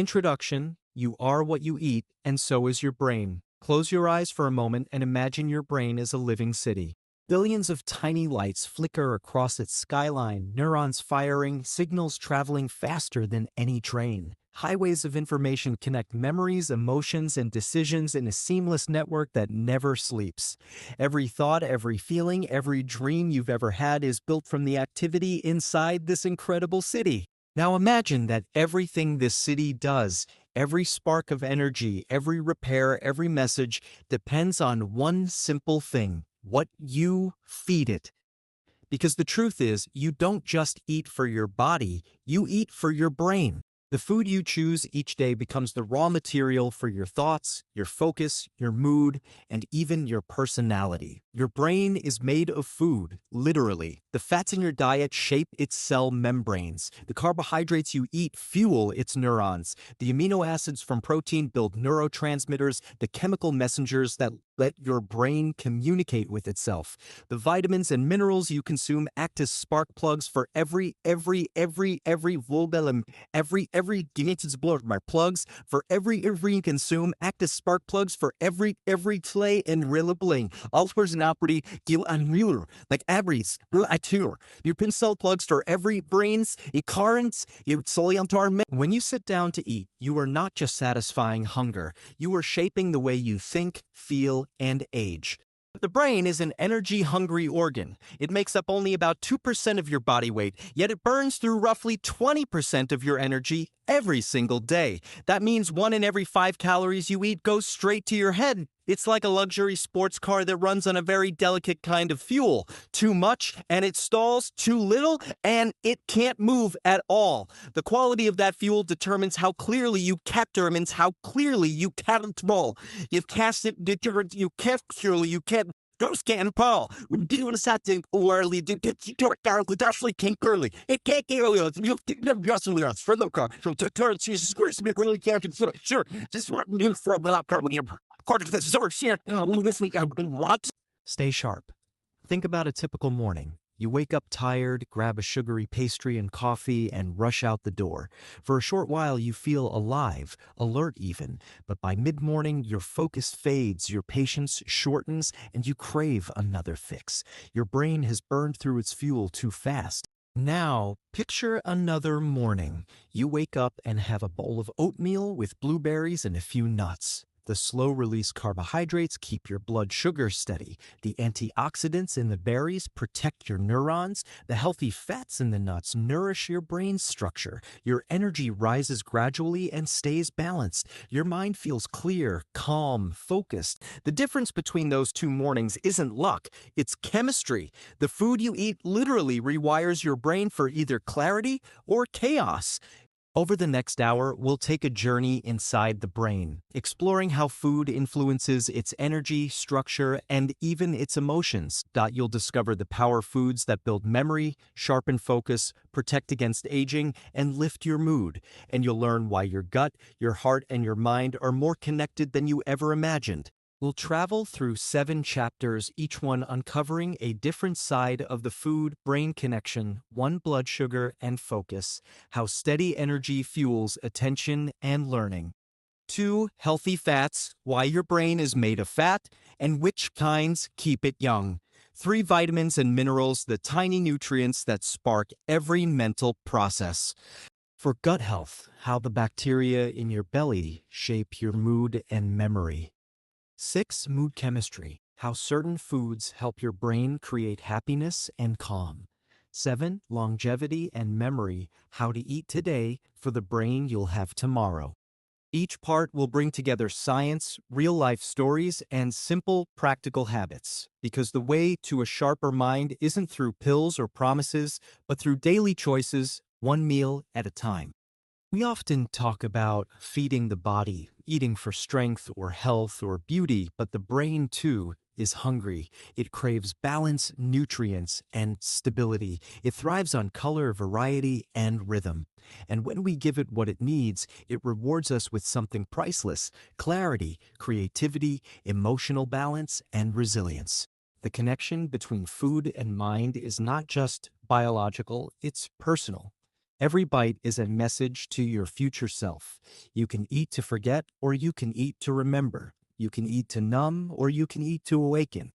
Introduction. You are what you eat, and so is your brain. Close your eyes for a moment and imagine your brain as a living city. Billions of tiny lights flicker across its skyline, neurons firing, signals traveling faster than any train. Highways of information connect memories, emotions, and decisions in a seamless network that never sleeps. Every thought, every feeling, every dream you've ever had is built from the activity inside this incredible city. Now imagine that everything this city does, every spark of energy, every repair, every message, depends on one simple thing: what you feed it. Because the truth is, you don't just eat for your body, you eat for your brain. The food you choose each day becomes the raw material for your thoughts, your focus, your mood, and even your personality. Your brain is made of food, literally. The fats in your diet shape its cell membranes. The carbohydrates you eat fuel its neurons. The amino acids from protein build neurotransmitters, the chemical messengers that let your brain communicate with itself. The vitamins and minerals you consume act as spark plugs for every volbellum, every blood my plugs for every you consume act as spark plugs for every clay and rillabling. All personality gil unreal like abris atur. Your pin cell plugs for every brains, e currents, you solely on tarmet. When you sit down to eat, you are not just satisfying hunger, you are shaping the way you think, feel, and age. The brain is an energy-hungry organ. It makes up only about 2% of your body weight, yet it burns through roughly 20% of your energy every single day. That means 1 in every 5 calories you eat goes straight to your head. It's like a luxury sports car that runs on a very delicate kind of fuel. Too much, and it stalls. Too little, and it can't move at all. The quality of that fuel determines how clearly you determines how clearly you can't roll. You've cast it, you can't clearly, you can't. Go scan Paul. We do something early. Definitely can't early. It can't get early. You never just for the car. So to turn Jesus Christ, we really can't consider. Sure, just what new for without carbon here. According to this sort of shit, this week I've been what? Stay sharp. Think about a typical morning. You wake up tired, grab a sugary pastry and coffee, and rush out the door. For a short while, you feel alive, alert even, but by mid-morning, your focus fades, your patience shortens, and you crave another fix. Your brain has burned through its fuel too fast. Now, picture another morning. You wake up and have a bowl of oatmeal with blueberries and a few nuts. The slow-release carbohydrates keep your blood sugar steady. The antioxidants in the berries protect your neurons. The healthy fats in the nuts nourish your brain structure. Your energy rises gradually and stays balanced. Your mind feels clear, calm, focused. The difference between those two mornings isn't luck, it's chemistry. The food you eat literally rewires your brain for either clarity or chaos. Over the next hour, we'll take a journey inside the brain, exploring how food influences its energy, structure, and even its emotions. You'll discover the power foods that build memory, sharpen focus, protect against aging, and lift your mood. And you'll learn why your gut, your heart, and your mind are more connected than you ever imagined. We'll travel through 7 chapters, each one uncovering a different side of the food-brain connection, 1 blood sugar and focus, how steady energy fuels attention and learning. 2 healthy fats, why your brain is made of fat, and which kinds keep it young. 3 vitamins and minerals, the tiny nutrients that spark every mental process. For gut health, how the bacteria in your belly shape your mood and memory. 6. Mood chemistry, how certain foods help your brain create happiness and calm. 7. Longevity and memory, how to eat today for the brain you'll have tomorrow. Each part will bring together science, real-life stories, and simple, practical habits. Because the way to a sharper mind isn't through pills or promises, but through daily choices, 1 meal at a time. We often talk about feeding the body, eating for strength or health or beauty, but the brain, too, is hungry. It craves balance, nutrients, and stability. It thrives on color, variety, and rhythm. And when we give it what it needs, it rewards us with something priceless: clarity, creativity, emotional balance, and resilience. The connection between food and mind is not just biological, it's personal. Every bite is a message to your future self. You can eat to forget, or you can eat to remember. You can eat to numb, or you can eat to awaken.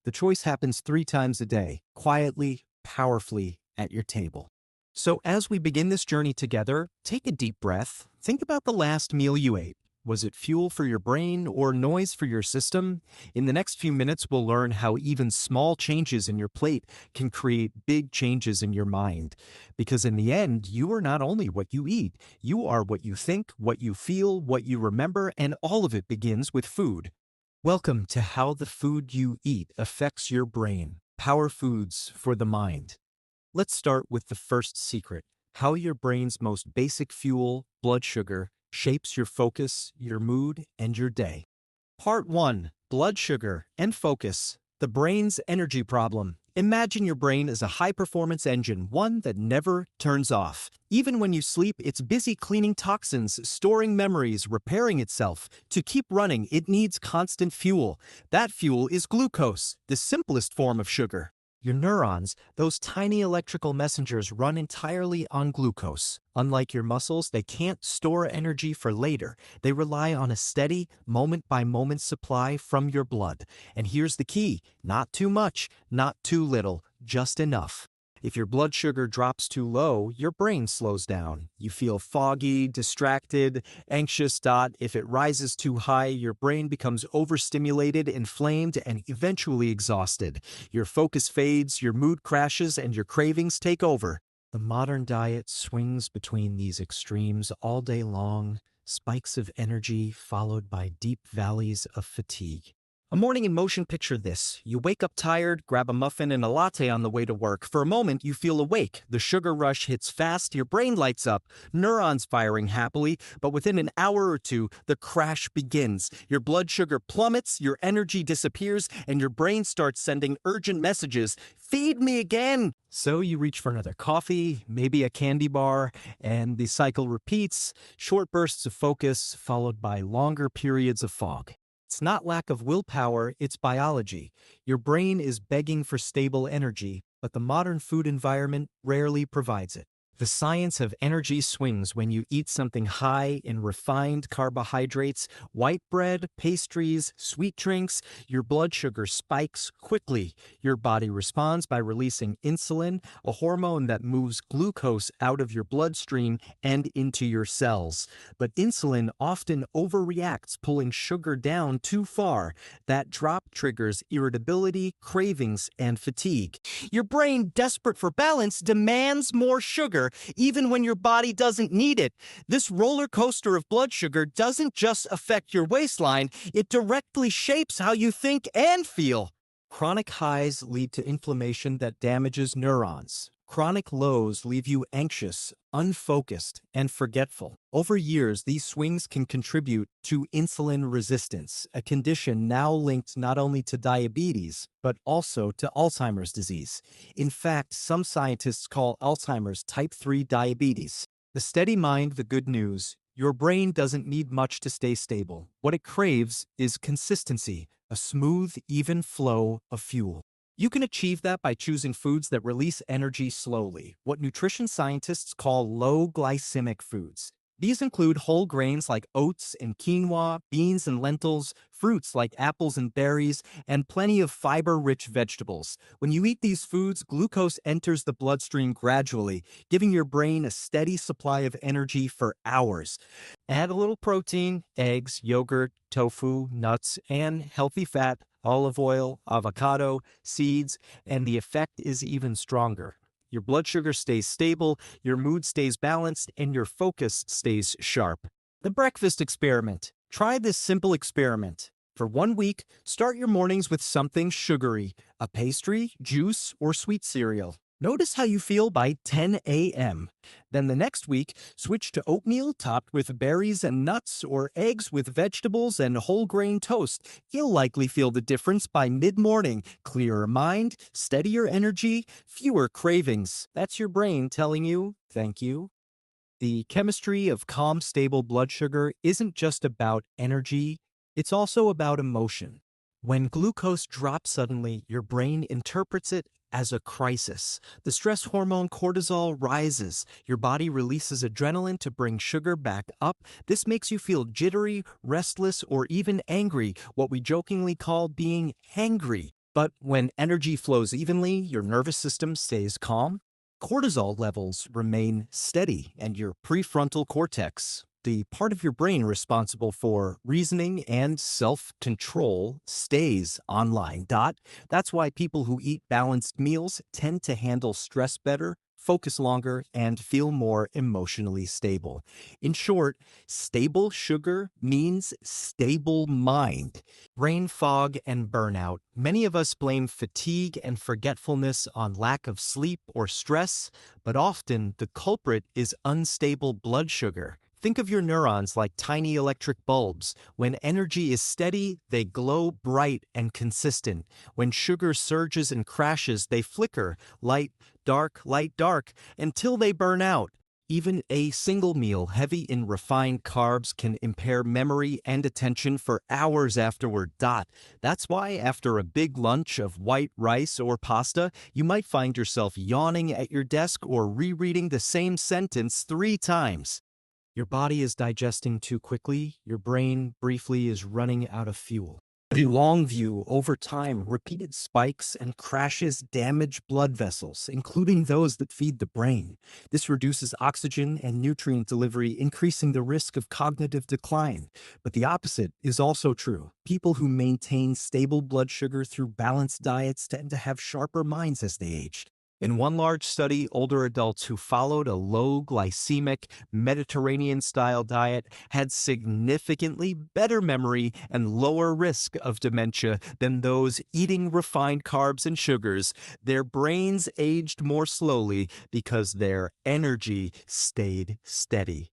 The choice happens 3 times a day, quietly, powerfully, at your table. So as we begin this journey together, take a deep breath. Think about the last meal you ate. Was it fuel for your brain or noise for your system? In the next few minutes, we'll learn how even small changes in your plate can create big changes in your mind. Because in the end, you are not only what you eat, you are what you think, what you feel, what you remember, and all of it begins with food. Welcome to How the Food You Eat Affects Your Brain. Power Foods for the Mind. Let's start with the first secret: how your brain's most basic fuel, blood sugar, shapes your focus, your mood, and your day. Part 1: Blood Sugar and Focus. The brain's energy problem. Imagine your brain as a high-performance engine, one that never turns off. Even when you sleep, it's busy cleaning toxins, storing memories, repairing itself. To keep running, it needs constant fuel. That fuel is glucose, the simplest form of sugar. Your neurons, those tiny electrical messengers, run entirely on glucose. Unlike your muscles, they can't store energy for later. They rely on a steady, moment-by-moment supply from your blood. And here's the key: not too much, not too little, just enough. If your blood sugar drops too low, your brain slows down. You feel foggy, distracted, anxious. If it rises too high, your brain becomes overstimulated, inflamed, and eventually exhausted. Your focus fades, your mood crashes, and your cravings take over. The modern diet swings between these extremes all day long, spikes of energy followed by deep valleys of fatigue. A morning in motion: picture this. You wake up tired, grab a muffin and a latte on the way to work. For a moment, you feel awake. The sugar rush hits fast, your brain lights up, neurons firing happily, but within an hour or two, the crash begins. Your blood sugar plummets, your energy disappears, and your brain starts sending urgent messages: feed me again! So you reach for another coffee, maybe a candy bar, and the cycle repeats: short bursts of focus, followed by longer periods of fog. It's not lack of willpower, it's biology. Your brain is begging for stable energy, but the modern food environment rarely provides it. The science of energy swings when you eat something high in refined carbohydrates, white bread, pastries, sweet drinks. Your blood sugar spikes quickly. Your body responds by releasing insulin, a hormone that moves glucose out of your bloodstream and into your cells. But insulin often overreacts, pulling sugar down too far. That drop triggers irritability, cravings, and fatigue. Your brain, desperate for balance, demands more sugar, even when your body doesn't need it. This roller coaster of blood sugar doesn't just affect your waistline, it directly shapes how you think and feel. Chronic highs lead to inflammation that damages neurons. Chronic lows leave you anxious, unfocused, and forgetful. Over years, these swings can contribute to insulin resistance, a condition now linked not only to diabetes, but also to Alzheimer's disease. In fact, some scientists call Alzheimer's type 3 diabetes. The steady mind, the good news: your brain doesn't need much to stay stable. What it craves is consistency, a smooth, even flow of fuel. You can achieve that by choosing foods that release energy slowly, what nutrition scientists call low glycemic foods. These include whole grains like oats and quinoa, beans and lentils, fruits like apples and berries, and plenty of fiber-rich vegetables. When you eat these foods, glucose enters the bloodstream gradually, giving your brain a steady supply of energy for hours. Add a little protein: eggs, yogurt, tofu, nuts, and healthy fat, olive oil, avocado, seeds, and the effect is even stronger. Your blood sugar stays stable, your mood stays balanced, and your focus stays sharp. The breakfast experiment. Try this simple experiment. For 1 week, start your mornings with something sugary: a pastry, juice, or sweet cereal. Notice how you feel by 10 a.m. Then the next week, switch to oatmeal topped with berries and nuts, or eggs with vegetables and whole grain toast. You'll likely feel the difference by mid-morning: clearer mind, steadier energy, fewer cravings. That's your brain telling you, thank you. The chemistry of calm, stable blood sugar isn't just about energy, it's also about emotion. When glucose drops suddenly, your brain interprets it as a crisis. The stress hormone cortisol rises. Your body releases adrenaline to bring sugar back up. This makes you feel jittery, restless, or even angry, what we jokingly call being hangry. But when energy flows evenly, your nervous system stays calm. Cortisol levels remain steady, and your prefrontal cortex, the part of your brain responsible for reasoning and self-control, stays online. That's why people who eat balanced meals tend to handle stress better, focus longer, and feel more emotionally stable. In short, stable sugar means stable mind. Brain fog and burnout. Many of us blame fatigue and forgetfulness on lack of sleep or stress, but often the culprit is unstable blood sugar. Think of your neurons like tiny electric bulbs. When energy is steady, they glow bright and consistent. When sugar surges and crashes, they flicker, light, dark, until they burn out. Even a single meal heavy in refined carbs can impair memory and attention for hours afterward. That's why after a big lunch of white rice or pasta, you might find yourself yawning at your desk or rereading the same sentence 3 times. Your body is digesting too quickly, your brain briefly is running out of fuel. The long view, over time, repeated spikes and crashes damage blood vessels, including those that feed the brain. This reduces oxygen and nutrient delivery, increasing the risk of cognitive decline. But the opposite is also true. People who maintain stable blood sugar through balanced diets tend to have sharper minds as they age. In one large study, older adults who followed a low glycemic Mediterranean-style diet had significantly better memory and lower risk of dementia than those eating refined carbs and sugars. Their brains aged more slowly because their energy stayed steady.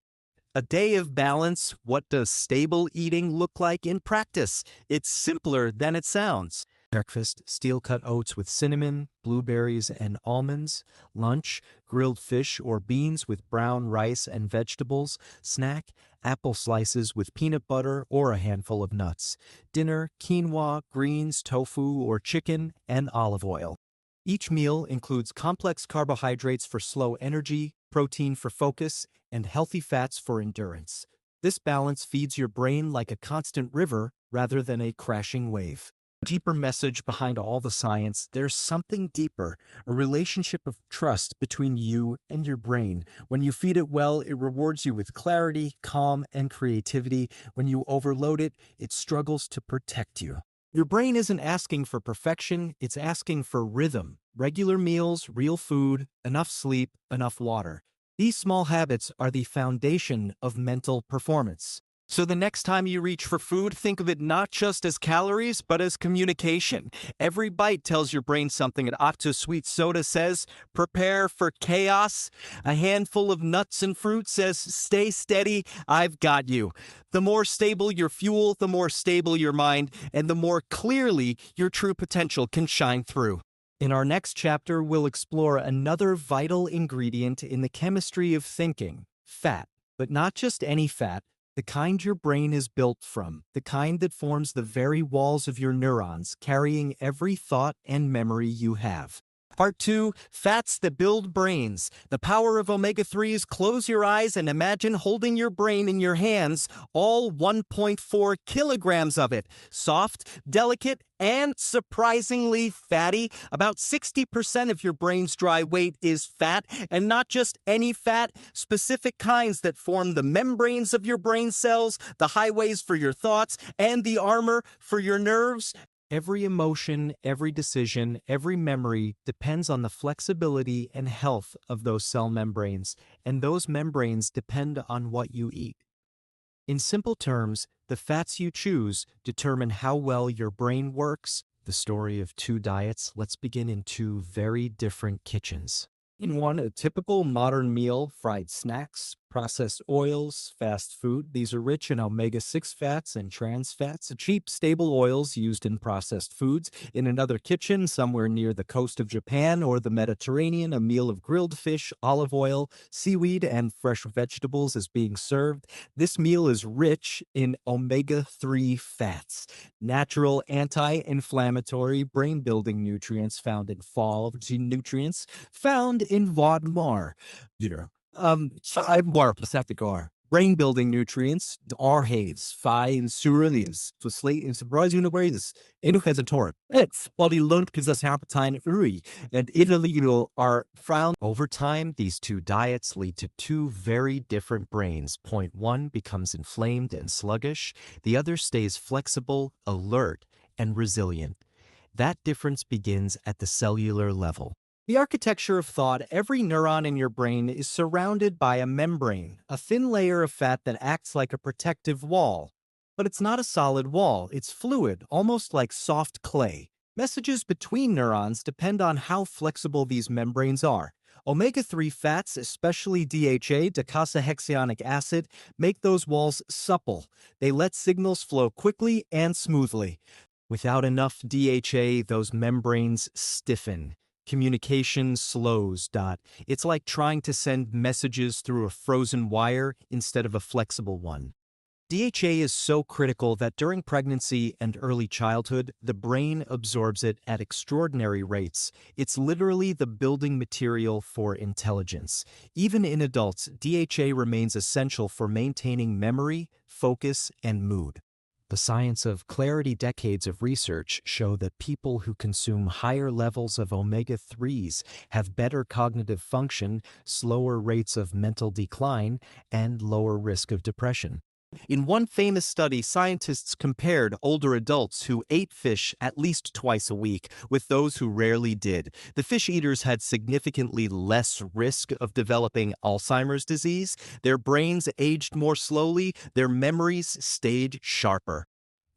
A day of balance, what does stable eating look like in practice? It's simpler than it sounds. Breakfast, steel-cut oats with cinnamon, blueberries, and almonds. Lunch, grilled fish or beans with brown rice and vegetables. Snack, apple slices with peanut butter or a handful of nuts. Dinner, quinoa, greens, tofu, or chicken, and olive oil. Each meal includes complex carbohydrates for slow energy, protein for focus, and healthy fats for endurance. This balance feeds your brain like a constant river rather than a crashing wave. Deeper message behind all the science, there's something deeper, a relationship of trust between you and your brain. When you feed it well, it rewards you with clarity, calm, and creativity. When you overload it, it struggles to protect you. Your brain isn't asking for perfection, it's asking for rhythm. Regular meals, real food, enough sleep, enough water. These small habits are the foundation of mental performance. So the next time you reach for food, think of it not just as calories, but as communication. Every bite tells your brain something. An Octo Sweet Soda says, prepare for chaos. A handful of nuts and fruit says, stay steady, I've got you. The more stable your fuel, the more stable your mind, and the more clearly your true potential can shine through. In our next chapter, we'll explore another vital ingredient in the chemistry of thinking, fat. But not just any fat. The kind your brain is built from, the kind that forms the very walls of your neurons, carrying every thought and memory you have. Part 2, Fats that Build Brains. The power of omega-3s. Close your eyes and imagine holding your brain in your hands, all 1.4 kilograms of it. Soft, delicate, and surprisingly fatty. About 60% of your brain's dry weight is fat, and not just any fat, specific kinds that form the membranes of your brain cells, the highways for your thoughts, and the armor for your nerves. Every emotion, every decision, every memory depends on the flexibility and health of those cell membranes, and those membranes depend on what you eat. In simple terms, the fats you choose determine how well your brain works. The story of two diets. Let's begin in two very different kitchens. In one, a typical modern meal, fried snacks, Processed oils, fast food, these are rich in omega 6 fats and trans fats, cheap, stable oils used in processed foods. In another kitchen, somewhere near the coast of Japan or the Mediterranean, a meal of grilled fish, olive oil, seaweed, and fresh vegetables is being served. This meal is rich in omega 3 fats, natural anti inflammatory, brain building nutrients found in fall nutrients found in Vodmar. Sidebar Pacificar. Brain building nutrients, arhaves, phi and surilius, to slate and surprise universes, educator. It's body learned because appetite uri, and illegal are found. Over time, these two diets lead to two very different brains. Point one becomes inflamed and sluggish, the other stays flexible, alert, and resilient. That difference begins at the cellular level. The architecture of thought, every neuron in your brain is surrounded by a membrane, a thin layer of fat that acts like a protective wall. But it's not a solid wall, it's fluid, almost like soft clay. Messages between neurons depend on how flexible these membranes are. Omega 3 fats, especially DHA, docosahexaenoic acid, make those walls supple. They let signals flow quickly and smoothly. Without enough DHA, those membranes stiffen. Communication slows. It's like trying to send messages through a frozen wire instead of a flexible one. DHA is so critical that during pregnancy and early childhood, the brain absorbs it at extraordinary rates. It's literally the building material for intelligence. Even in adults, DHA remains essential for maintaining memory, focus, and mood. The science of clarity, decades of research show that people who consume higher levels of omega-3s have better cognitive function, slower rates of mental decline, and lower risk of depression. In one famous study, scientists compared older adults who ate fish at least twice a week with those who rarely did. The fish eaters had significantly less risk of developing Alzheimer's disease, their brains aged more slowly, their memories stayed sharper.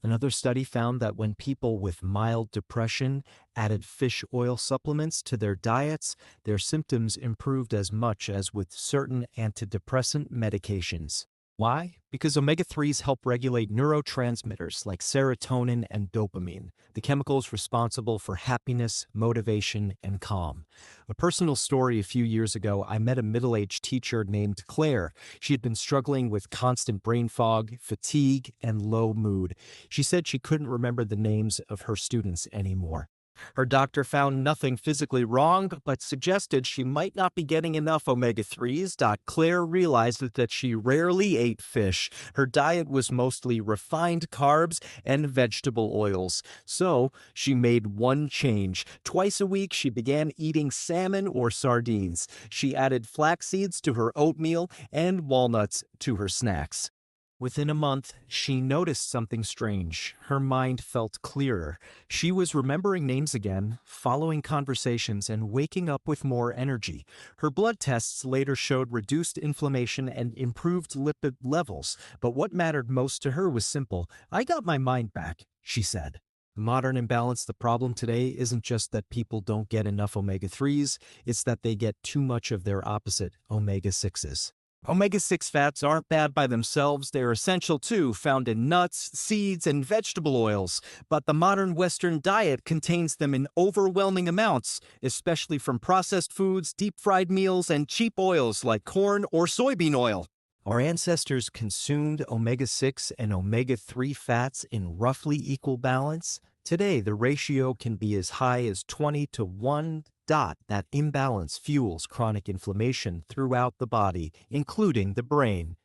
Another study found that when people with mild depression added fish oil supplements to their diets, their symptoms improved as much as with certain antidepressant medications. Why? Because omega-3s help regulate neurotransmitters like serotonin and dopamine, the chemicals responsible for happiness, motivation, and calm. A personal story: a few years ago, I met a middle-aged teacher named Claire. She had been struggling with constant brain fog, fatigue, and low mood. She said she couldn't remember the names of her students anymore. Her doctor found nothing physically wrong, but suggested she might not be getting enough omega-3s. Claire realized that she rarely ate fish. Her diet was mostly refined carbs and vegetable oils. So she made one change. Twice a week, she began eating salmon or sardines. She added flax seeds to her oatmeal and walnuts to her snacks. Within a month, she noticed something strange. Her mind felt clearer. She was remembering names again, following conversations, and waking up with more energy. Her blood tests later showed reduced inflammation and improved lipid levels. But what mattered most to her was simple. "I got my mind back," she said. Modern imbalance, the problem today isn't just that people don't get enough omega-3s, it's that they get too much of their opposite, omega-6s. Omega-6 fats aren't bad by themselves, they're essential too, found in nuts, seeds, and vegetable oils. But the modern Western diet contains them in overwhelming amounts, especially from processed foods, deep-fried meals, and cheap oils like corn or soybean oil. Our ancestors consumed omega-6 and omega-3 fats in roughly equal balance. Today, the ratio can be as high as 20 to 1. That imbalance fuels chronic inflammation throughout the body, including the brain.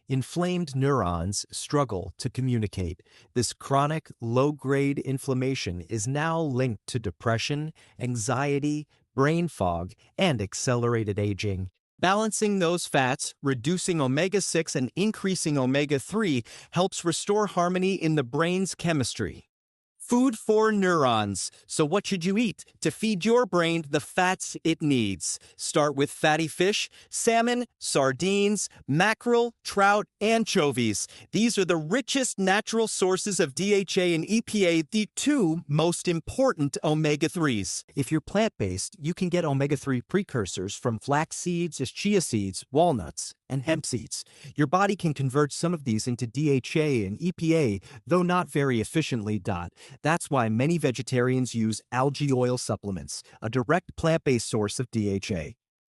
Inflamed neurons struggle to communicate. This chronic, low-grade inflammation is now linked to depression, anxiety, brain fog, and accelerated aging. Balancing those fats, reducing omega-6 and increasing omega-3 helps restore harmony in the brain's chemistry. Food for neurons. So, what should you eat to feed your brain the fats it needs? Start with fatty fish, salmon, sardines, mackerel, trout, anchovies. These are the richest natural sources of DHA and EPA, the two most important omega 3s. If you're plant based, you can get omega 3 precursors from flax seeds, chia seeds, walnuts, and hemp seeds. Your body can convert some of these into DHA and EPA, though not very efficiently. That's why many vegetarians use algae oil supplements, a direct plant-based source of DHA.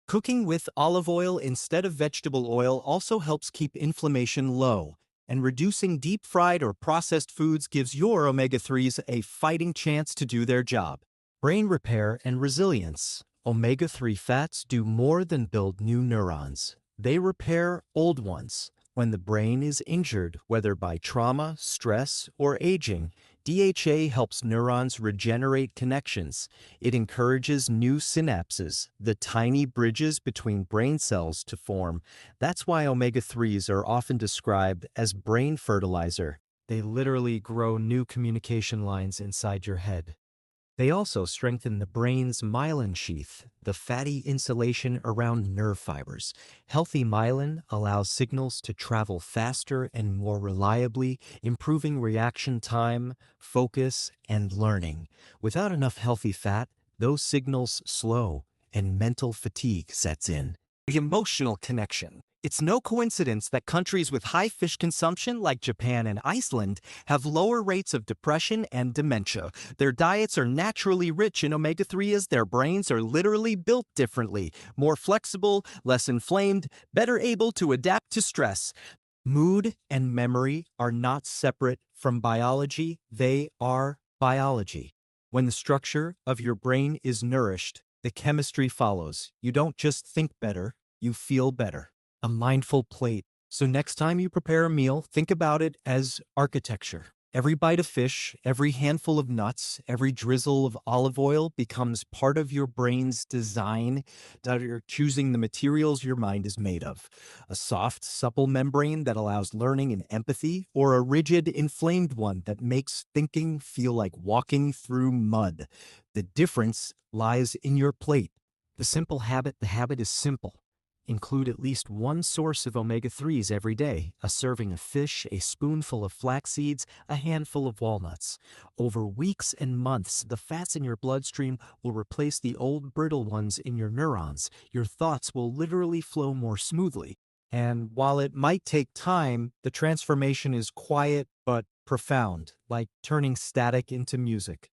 Cooking with olive oil instead of vegetable oil also helps keep inflammation low, and reducing deep-fried or processed foods gives your omega-3s a fighting chance to do their job. Brain repair and resilience. Omega-3 fats do more than build new neurons. They repair old ones. When the brain is injured, whether by trauma, stress, or aging, DHA helps neurons regenerate connections. It encourages new synapses, the tiny bridges between brain cells to form. That's why omega-3s are often described as brain fertilizer. They literally grow new communication lines inside your head. They also strengthen the brain's myelin sheath, the fatty insulation around nerve fibers. Healthy myelin allows signals to travel faster and more reliably, improving reaction time, focus, and learning. Without enough healthy fat, those signals slow and mental fatigue sets in. The emotional connection. It's no coincidence that countries with high fish consumption, like Japan and Iceland, have lower rates of depression and dementia. Their diets are naturally rich in omega-3 as their brains are literally built differently, more flexible, less inflamed, better able to adapt to stress. Mood and memory are not separate from biology, they are biology. When the structure of your brain is nourished, the chemistry follows. You don't just think better, you feel better. A mindful plate. So next time you prepare a meal, think about it as architecture. Every bite of fish, every handful of nuts, every drizzle of olive oil becomes part of your brain's design that you're choosing the materials your mind is made of. A soft, supple membrane that allows learning and empathy, or a rigid, inflamed one that makes thinking feel like walking through mud. The difference lies in your plate. The habit is simple. Include at least one source of omega-3s every day, a serving of fish, a spoonful of flax seeds, a handful of walnuts. Over weeks and months, the fats in your bloodstream will replace the old brittle ones in your neurons. Your thoughts will literally flow more smoothly. And while it might take time, the transformation is quiet but profound, like turning static into music.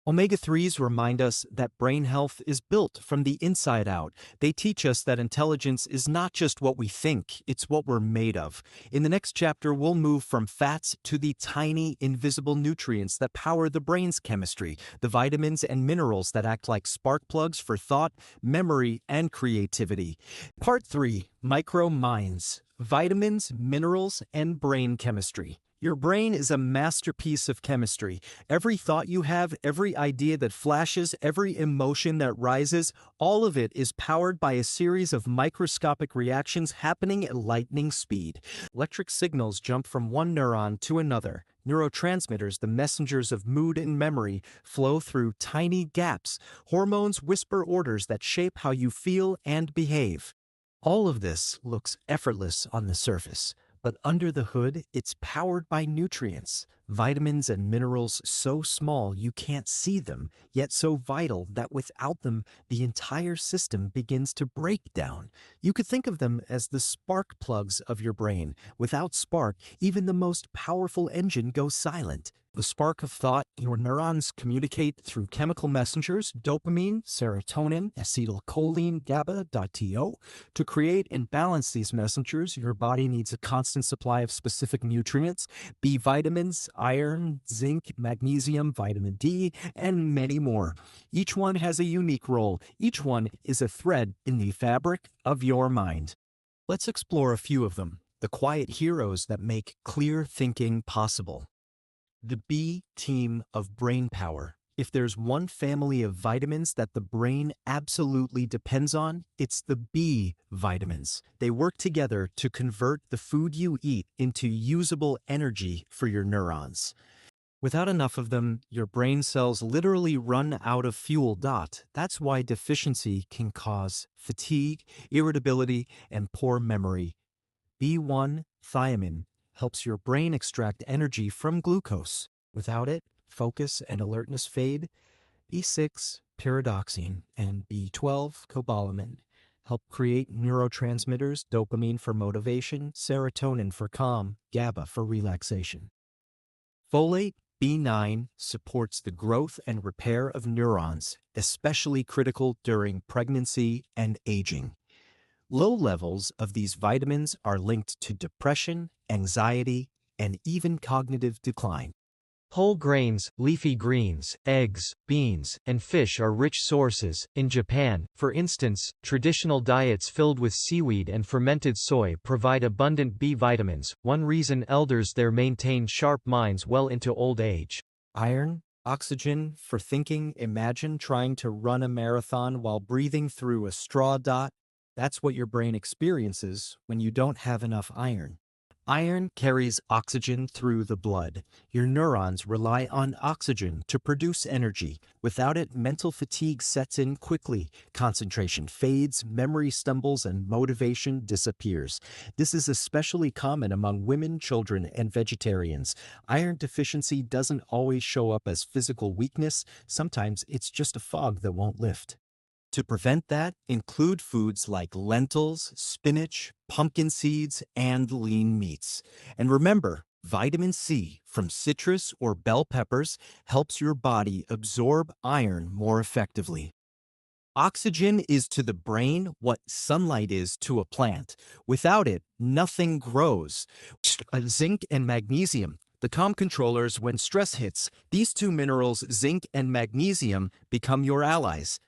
Omega-3s remind us that brain health is built from the inside out. They teach us that intelligence is not just what we think, it's what we're made of. In the next chapter, we'll move from fats to the tiny, invisible nutrients that power the brain's chemistry, the vitamins and minerals that act like spark plugs for thought, memory, and creativity. Part 3, Micro Minds: Vitamins, Minerals, and Brain Chemistry. Your brain is a masterpiece of chemistry. Every thought you have, every idea that flashes, every emotion that rises, all of it is powered by a series of microscopic reactions happening at lightning speed. Electric signals jump from one neuron to another. Neurotransmitters, the messengers of mood and memory, flow through tiny gaps. Hormones whisper orders that shape how you feel and behave. All of this looks effortless on the surface. But under the hood, it's powered by nutrients, vitamins and minerals so small you can't see them, yet so vital that without them, the entire system begins to break down. You could think of them as the spark plugs of your brain. Without spark, even the most powerful engine goes silent. The spark of thought, your neurons communicate through chemical messengers, dopamine, serotonin, acetylcholine, GABA.to. To create and balance these messengers, your body needs a constant supply of specific nutrients, B vitamins, iron, zinc, magnesium, vitamin D, and many more. Each one has a unique role. Each one is a thread in the fabric of your mind. Let's explore a few of them, the quiet heroes that make clear thinking possible. The B team of brain power. If there's one family of vitamins that the brain absolutely depends on, it's the B vitamins. They work together to convert the food you eat into usable energy for your neurons. Without enough of them, your brain cells literally run out of fuel. That's why deficiency can cause fatigue, irritability, and poor memory. B1 thiamine helps your brain extract energy from glucose. Without it, focus and alertness fade. B6 pyridoxine and B12 cobalamin help create neurotransmitters, dopamine for motivation, serotonin for calm, GABA for relaxation. Folate B9 supports the growth and repair of neurons, especially critical during pregnancy and aging. Low levels of these vitamins are linked to depression, anxiety, and even cognitive decline. Whole grains, leafy greens, eggs, beans, and fish are rich sources. In Japan, for instance, traditional diets filled with seaweed and fermented soy provide abundant B vitamins, one reason elders there maintain sharp minds well into old age. Iron, oxygen for thinking. Imagine trying to run a marathon while breathing through a straw. That's what your brain experiences when you don't have enough iron. Iron carries oxygen through the blood. Your neurons rely on oxygen to produce energy. Without it, mental fatigue sets in quickly. Concentration fades, memory stumbles, and motivation disappears. This is especially common among women, children, and vegetarians. Iron deficiency doesn't always show up as physical weakness. Sometimes it's just a fog that won't lift. To prevent that, include foods like lentils, spinach, pumpkin seeds, and lean meats. And remember, vitamin C from citrus or bell peppers helps your body absorb iron more effectively. Oxygen is to the brain what sunlight is to a plant. Without it, nothing grows. Zinc and magnesium, the calm controllers when stress hits. These two minerals, zinc and magnesium, become your allies.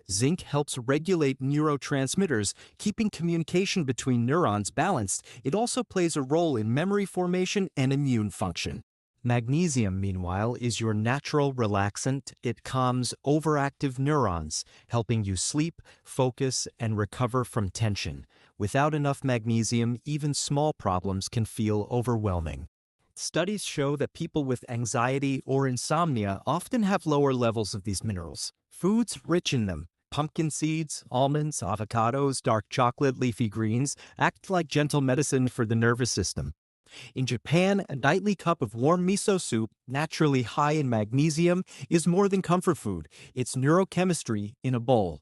Zinc helps regulate neurotransmitters, keeping communication between neurons balanced. It also plays a role in memory formation and immune function. Magnesium, meanwhile, is your natural relaxant. It calms overactive neurons, helping you sleep, focus, and recover from tension. Without enough magnesium, even small problems can feel overwhelming. Studies show that people with anxiety or insomnia often have lower levels of these minerals. Foods rich in them, pumpkin seeds, almonds, avocados, dark chocolate, leafy greens, act like gentle medicine for the nervous system. In Japan, a nightly cup of warm miso soup, naturally high in magnesium, is more than comfort food. It's neurochemistry in a bowl.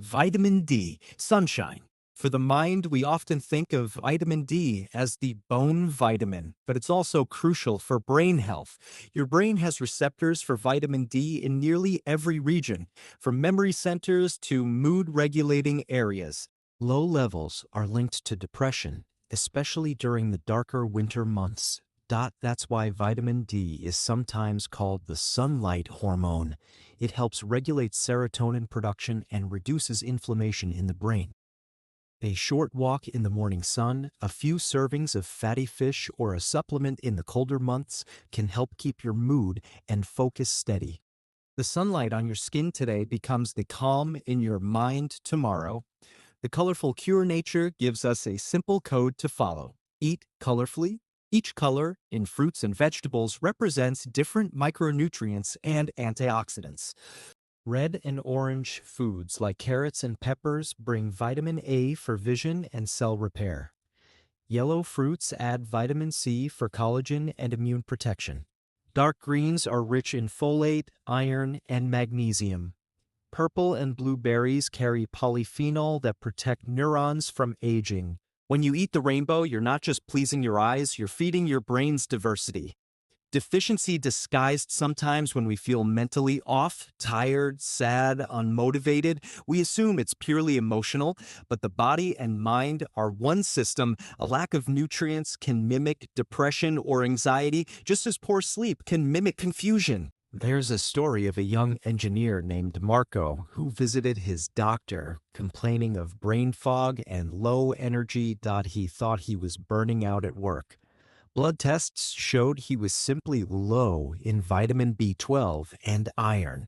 Vitamin D, sunshine. For the mind, we often think of vitamin D as the bone vitamin, but it's also crucial for brain health. Your brain has receptors for vitamin D in nearly every region, from memory centers to mood-regulating areas. Low levels are linked to depression, especially during the darker winter months. That's why vitamin D is sometimes called the sunlight hormone. It helps regulate serotonin production and reduces inflammation in the brain. A short walk in the morning sun, a few servings of fatty fish, or a supplement in the colder months can help keep your mood and focus steady. The sunlight on your skin today becomes the calm in your mind tomorrow. The Colorful Cure Nature gives us a simple code to follow. Eat colorfully. Each color in fruits and vegetables represents different micronutrients and antioxidants. Red and orange foods like carrots and peppers bring vitamin A for vision and cell repair. Yellow fruits add vitamin C for collagen and immune protection. Dark greens are rich in folate, iron, and magnesium. Purple and blue berries carry polyphenol that protect neurons from aging. When you eat the rainbow, you're not just pleasing your eyes, you're feeding your brain's diversity. Deficiency disguised sometimes when we feel mentally off, tired, sad, unmotivated. We assume it's purely emotional, but the body and mind are one system. A lack of nutrients can mimic depression or anxiety, just as poor sleep can mimic confusion. There's a story of a young engineer named Marco who visited his doctor, complaining of brain fog and low energy. He thought he was burning out at work. Blood tests showed he was simply low in vitamin B12 and iron.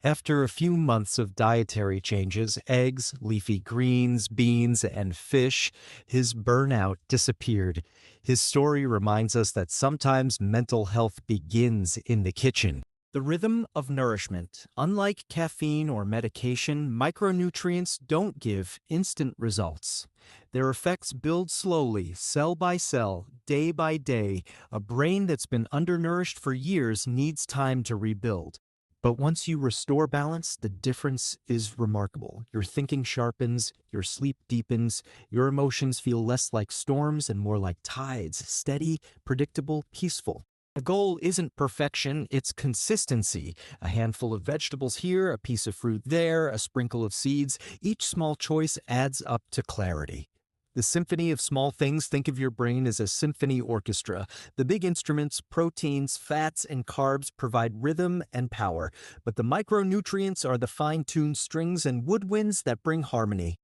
After a few months of dietary changes, eggs, leafy greens, beans, and fish, his burnout disappeared. His story reminds us that sometimes mental health begins in the kitchen. The rhythm of nourishment. Unlike caffeine or medication, micronutrients don't give instant results. Their effects build slowly, cell by cell, day by day. A brain that's been undernourished for years needs time to rebuild. But once you restore balance, the difference is remarkable. Your thinking sharpens, your sleep deepens, your emotions feel less like storms and more like tides, steady, predictable, peaceful. The goal isn't perfection, it's consistency. A handful of vegetables here, a piece of fruit there, a sprinkle of seeds. Each small choice adds up to clarity. The symphony of small things, think of your brain as a symphony orchestra. The big instruments, proteins, fats, and carbs provide rhythm and power, but the micronutrients are the fine-tuned strings and woodwinds that bring harmony.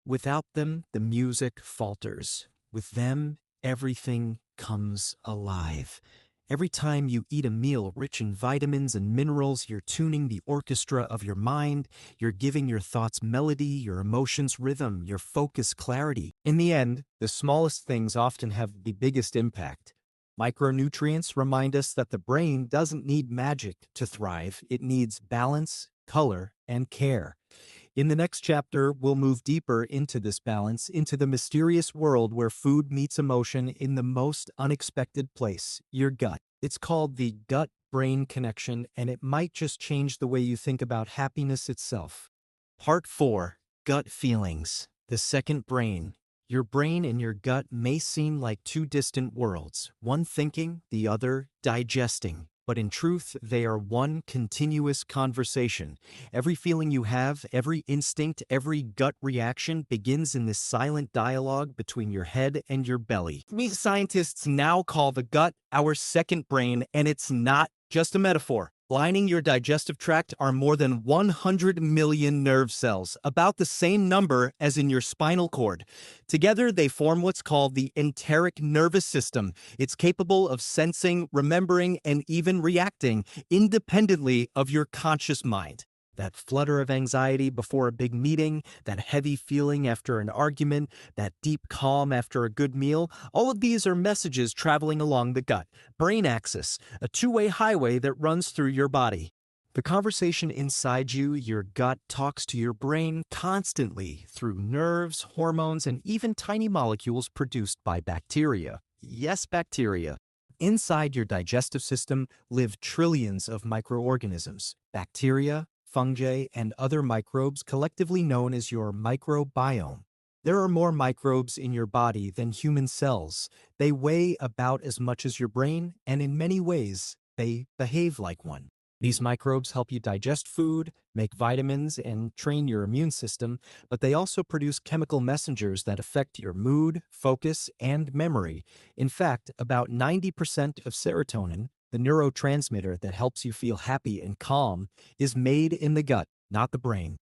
Without them, the music falters. With them, everything comes alive. Every time you eat a meal rich in vitamins and minerals, you're tuning the orchestra of your mind, you're giving your thoughts melody, your emotions rhythm, your focus clarity. In the end, the smallest things often have the biggest impact. Micronutrients remind us that the brain doesn't need magic to thrive, it needs balance, color, and care. In the next chapter, we'll move deeper into this balance, into the mysterious world where food meets emotion in the most unexpected place, your gut. It's called the gut-brain connection, and it might just change the way you think about happiness itself. Part 4. Gut Feelings. The second brain. Your brain and your gut may seem like two distant worlds, one thinking, the other digesting. But in truth, they are one continuous conversation. Every feeling you have, every instinct, every gut reaction begins in this silent dialogue between your head and your belly. Scientists now call the gut our second brain, and it's not just a metaphor. Lining your digestive tract are more than 100 million nerve cells, about the same number as in your spinal cord. Together, they form what's called the enteric nervous system. It's capable of sensing, remembering, and even reacting independently of your conscious mind. That flutter of anxiety before a big meeting, that heavy feeling after an argument, that deep calm after a good meal, all of these are messages traveling along the gut-brain axis, a two-way highway that runs through your body. The conversation inside you, your gut, talks to your brain constantly through nerves, hormones, and even tiny molecules produced by bacteria. Yes, bacteria. Inside your digestive system live trillions of microorganisms, bacteria, fungi, and other microbes collectively known as your microbiome. There are more microbes in your body than human cells. They weigh about as much as your brain, and in many ways, they behave like one. These microbes help you digest food, make vitamins, and train your immune system, but they also produce chemical messengers that affect your mood, focus, and memory. In fact, about 90% of serotonin, the neurotransmitter that helps you feel happy and calm, is made in the gut, not the brain.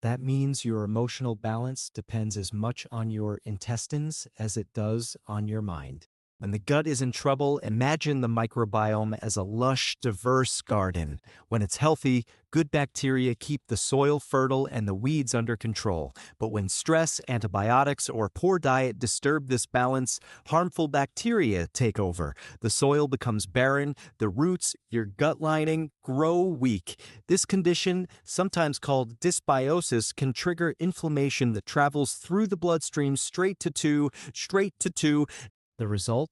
That means your emotional balance depends as much on your intestines as it does on your mind. When the gut is in trouble, imagine the microbiome as a lush, diverse garden. When it's healthy, good bacteria keep the soil fertile and the weeds under control. But when stress, antibiotics, or poor diet disturb this balance, harmful bacteria take over. The soil becomes barren, the roots, your gut lining, grow weak. This condition, sometimes called dysbiosis, can trigger inflammation that travels through the bloodstream straight to two. The result?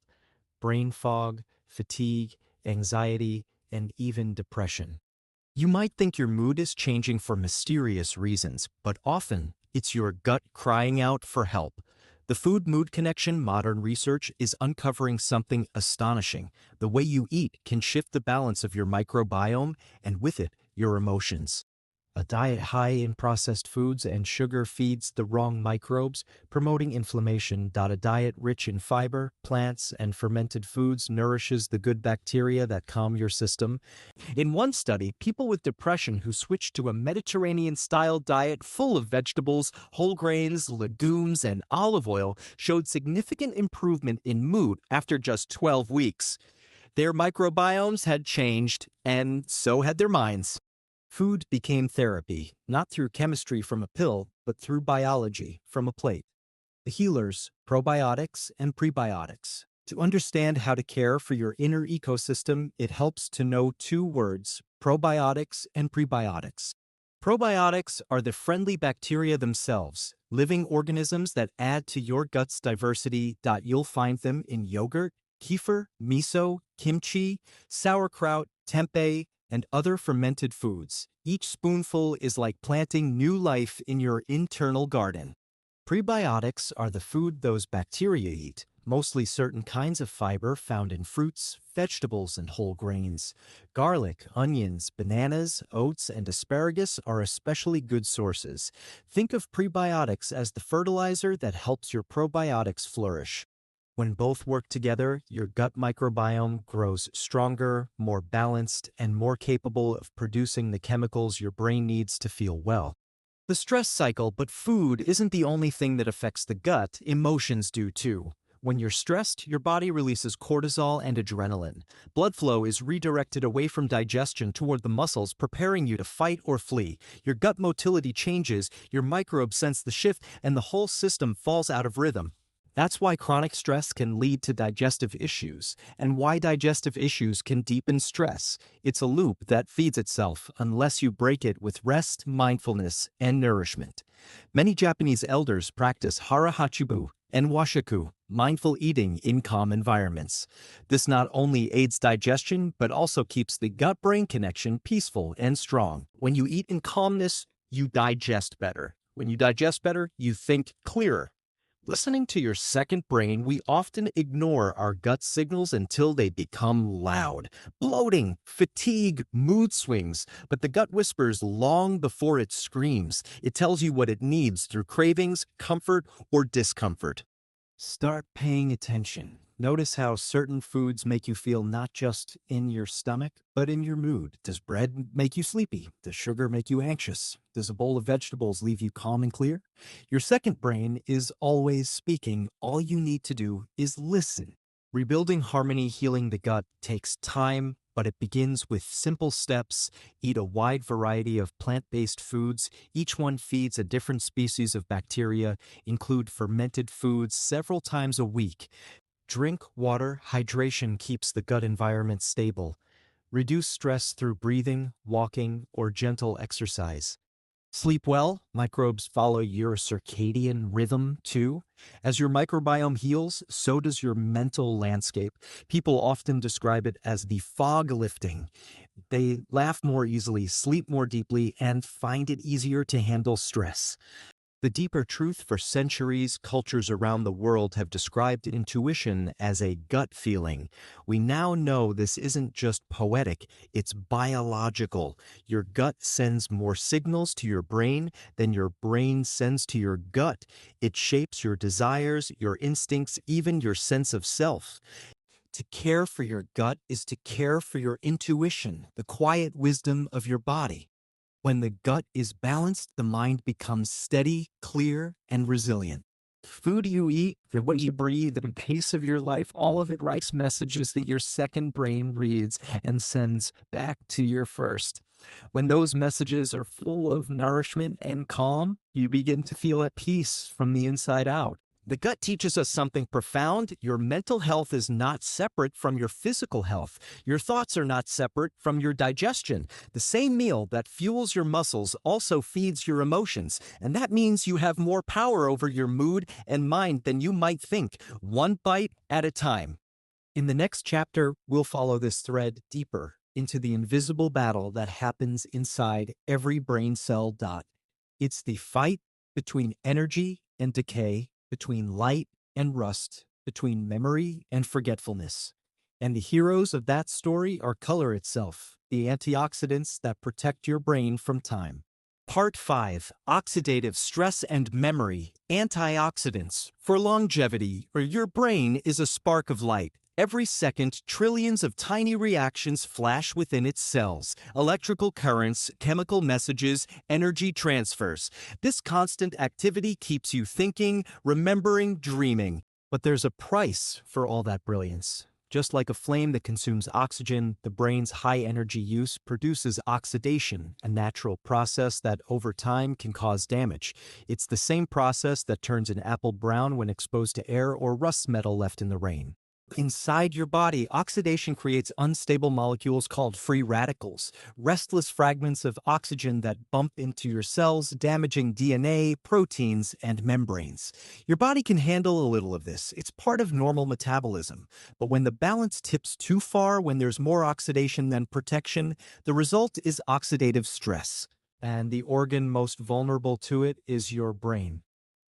Brain fog, fatigue, anxiety, and even depression. You might think your mood is changing for mysterious reasons, but often it's your gut crying out for help. The food-mood connection modern research is uncovering something astonishing. The way you eat can shift the balance of your microbiome, and with it, your emotions. A diet high in processed foods and sugar feeds the wrong microbes, promoting inflammation. A diet rich in fiber, plants, and fermented foods nourishes the good bacteria that calm your system. In one study, people with depression who switched to a Mediterranean-style diet full of vegetables, whole grains, legumes, and olive oil showed significant improvement in mood after just 12 weeks. Their microbiomes had changed, and so had their minds. Food became therapy, not through chemistry from a pill, but through biology from a plate. The healers, probiotics and prebiotics. To understand how to care for your inner ecosystem, it helps to know two words, probiotics and prebiotics. Probiotics are the friendly bacteria themselves, living organisms that add to your gut's diversity. You'll find them in yogurt, kefir, miso, kimchi, sauerkraut, tempeh, and other fermented foods. Each spoonful is like planting new life in your internal garden. Prebiotics are the food those bacteria eat, mostly certain kinds of fiber found in fruits, vegetables, and whole grains. Garlic, onions, bananas, oats, and asparagus are especially good sources. Think of prebiotics as the fertilizer that helps your probiotics flourish. When both work together, your gut microbiome grows stronger, more balanced, and more capable of producing the chemicals your brain needs to feel well. The stress cycle, but food isn't the only thing that affects the gut, emotions do too. When you're stressed, your body releases cortisol and adrenaline. Blood flow is redirected away from digestion toward the muscles, preparing you to fight or flee. Your gut motility changes, your microbes sense the shift, and the whole system falls out of rhythm. That's why chronic stress can lead to digestive issues, and why digestive issues can deepen stress. It's a loop that feeds itself unless you break it with rest, mindfulness, and nourishment. Many Japanese elders practice hara hachibu and washaku, mindful eating in calm environments. This not only aids digestion, but also keeps the gut-brain connection peaceful and strong. When you eat in calmness, you digest better. When you digest better, you think clearer. Listening to your second brain, we often ignore our gut signals until they become loud. Bloating, fatigue, mood swings. But the gut whispers long before it screams. It tells you what it needs through cravings, comfort, or discomfort. Start paying attention. Notice how certain foods make you feel not just in your stomach, but in your mood. Does bread make you sleepy? Does sugar make you anxious? Does a bowl of vegetables leave you calm and clear? Your second brain is always speaking. All you need to do is listen. Rebuilding harmony, healing the gut takes time, but it begins with simple steps. Eat a wide variety of plant-based foods. Each one feeds a different species of bacteria. Include fermented foods several times a week. Drink water. Hydration keeps the gut environment stable. Reduce stress through breathing, walking, or gentle exercise. Sleep well. Microbes follow your circadian rhythm too. As your microbiome heals, so does your mental landscape. People often describe it as the fog lifting. They laugh more easily, sleep more deeply, and find it easier to handle stress. The deeper truth: for centuries, cultures around the world have described intuition as a gut feeling. We now know this isn't just poetic, it's biological. Your gut sends more signals to your brain than your brain sends to your gut. It shapes your desires, your instincts, even your sense of self. To care for your gut is to care for your intuition, the quiet wisdom of your body. When the gut is balanced, the mind becomes steady, clear, and resilient. Food you eat, what you breathe, the pace of your life, all of it writes messages that your second brain reads and sends back to your first. When those messages are full of nourishment and calm, you begin to feel at peace from the inside out. The gut teaches us something profound. Your mental health is not separate from your physical health. Your thoughts are not separate from your digestion. The same meal that fuels your muscles also feeds your emotions, and that means you have more power over your mood and mind than you might think, one bite at a time. In the next chapter, we'll follow this thread deeper into the invisible battle that happens inside every brain cell. It's the fight between energy and decay, between light and rust, between memory and forgetfulness. And the heroes of that story are color itself, the antioxidants that protect your brain from time. Part 5. Oxidative stress and memory. Antioxidants. For longevity, or your brain is a spark of light. Every second, trillions of tiny reactions flash within its cells. Electrical currents, chemical messages, energy transfers. This constant activity keeps you thinking, remembering, dreaming. But there's a price for all that brilliance. Just like a flame that consumes oxygen, the brain's high-energy use produces oxidation, a natural process that over time can cause damage. It's the same process that turns an apple brown when exposed to air or rusts metal left in the rain. Inside your body, oxidation creates unstable molecules called free radicals, restless fragments of oxygen that bump into your cells, damaging DNA, proteins, and membranes. Your body can handle a little of this. It's part of normal metabolism. But when the balance tips too far, when there's more oxidation than protection, the result is oxidative stress. And the organ most vulnerable to it is your brain.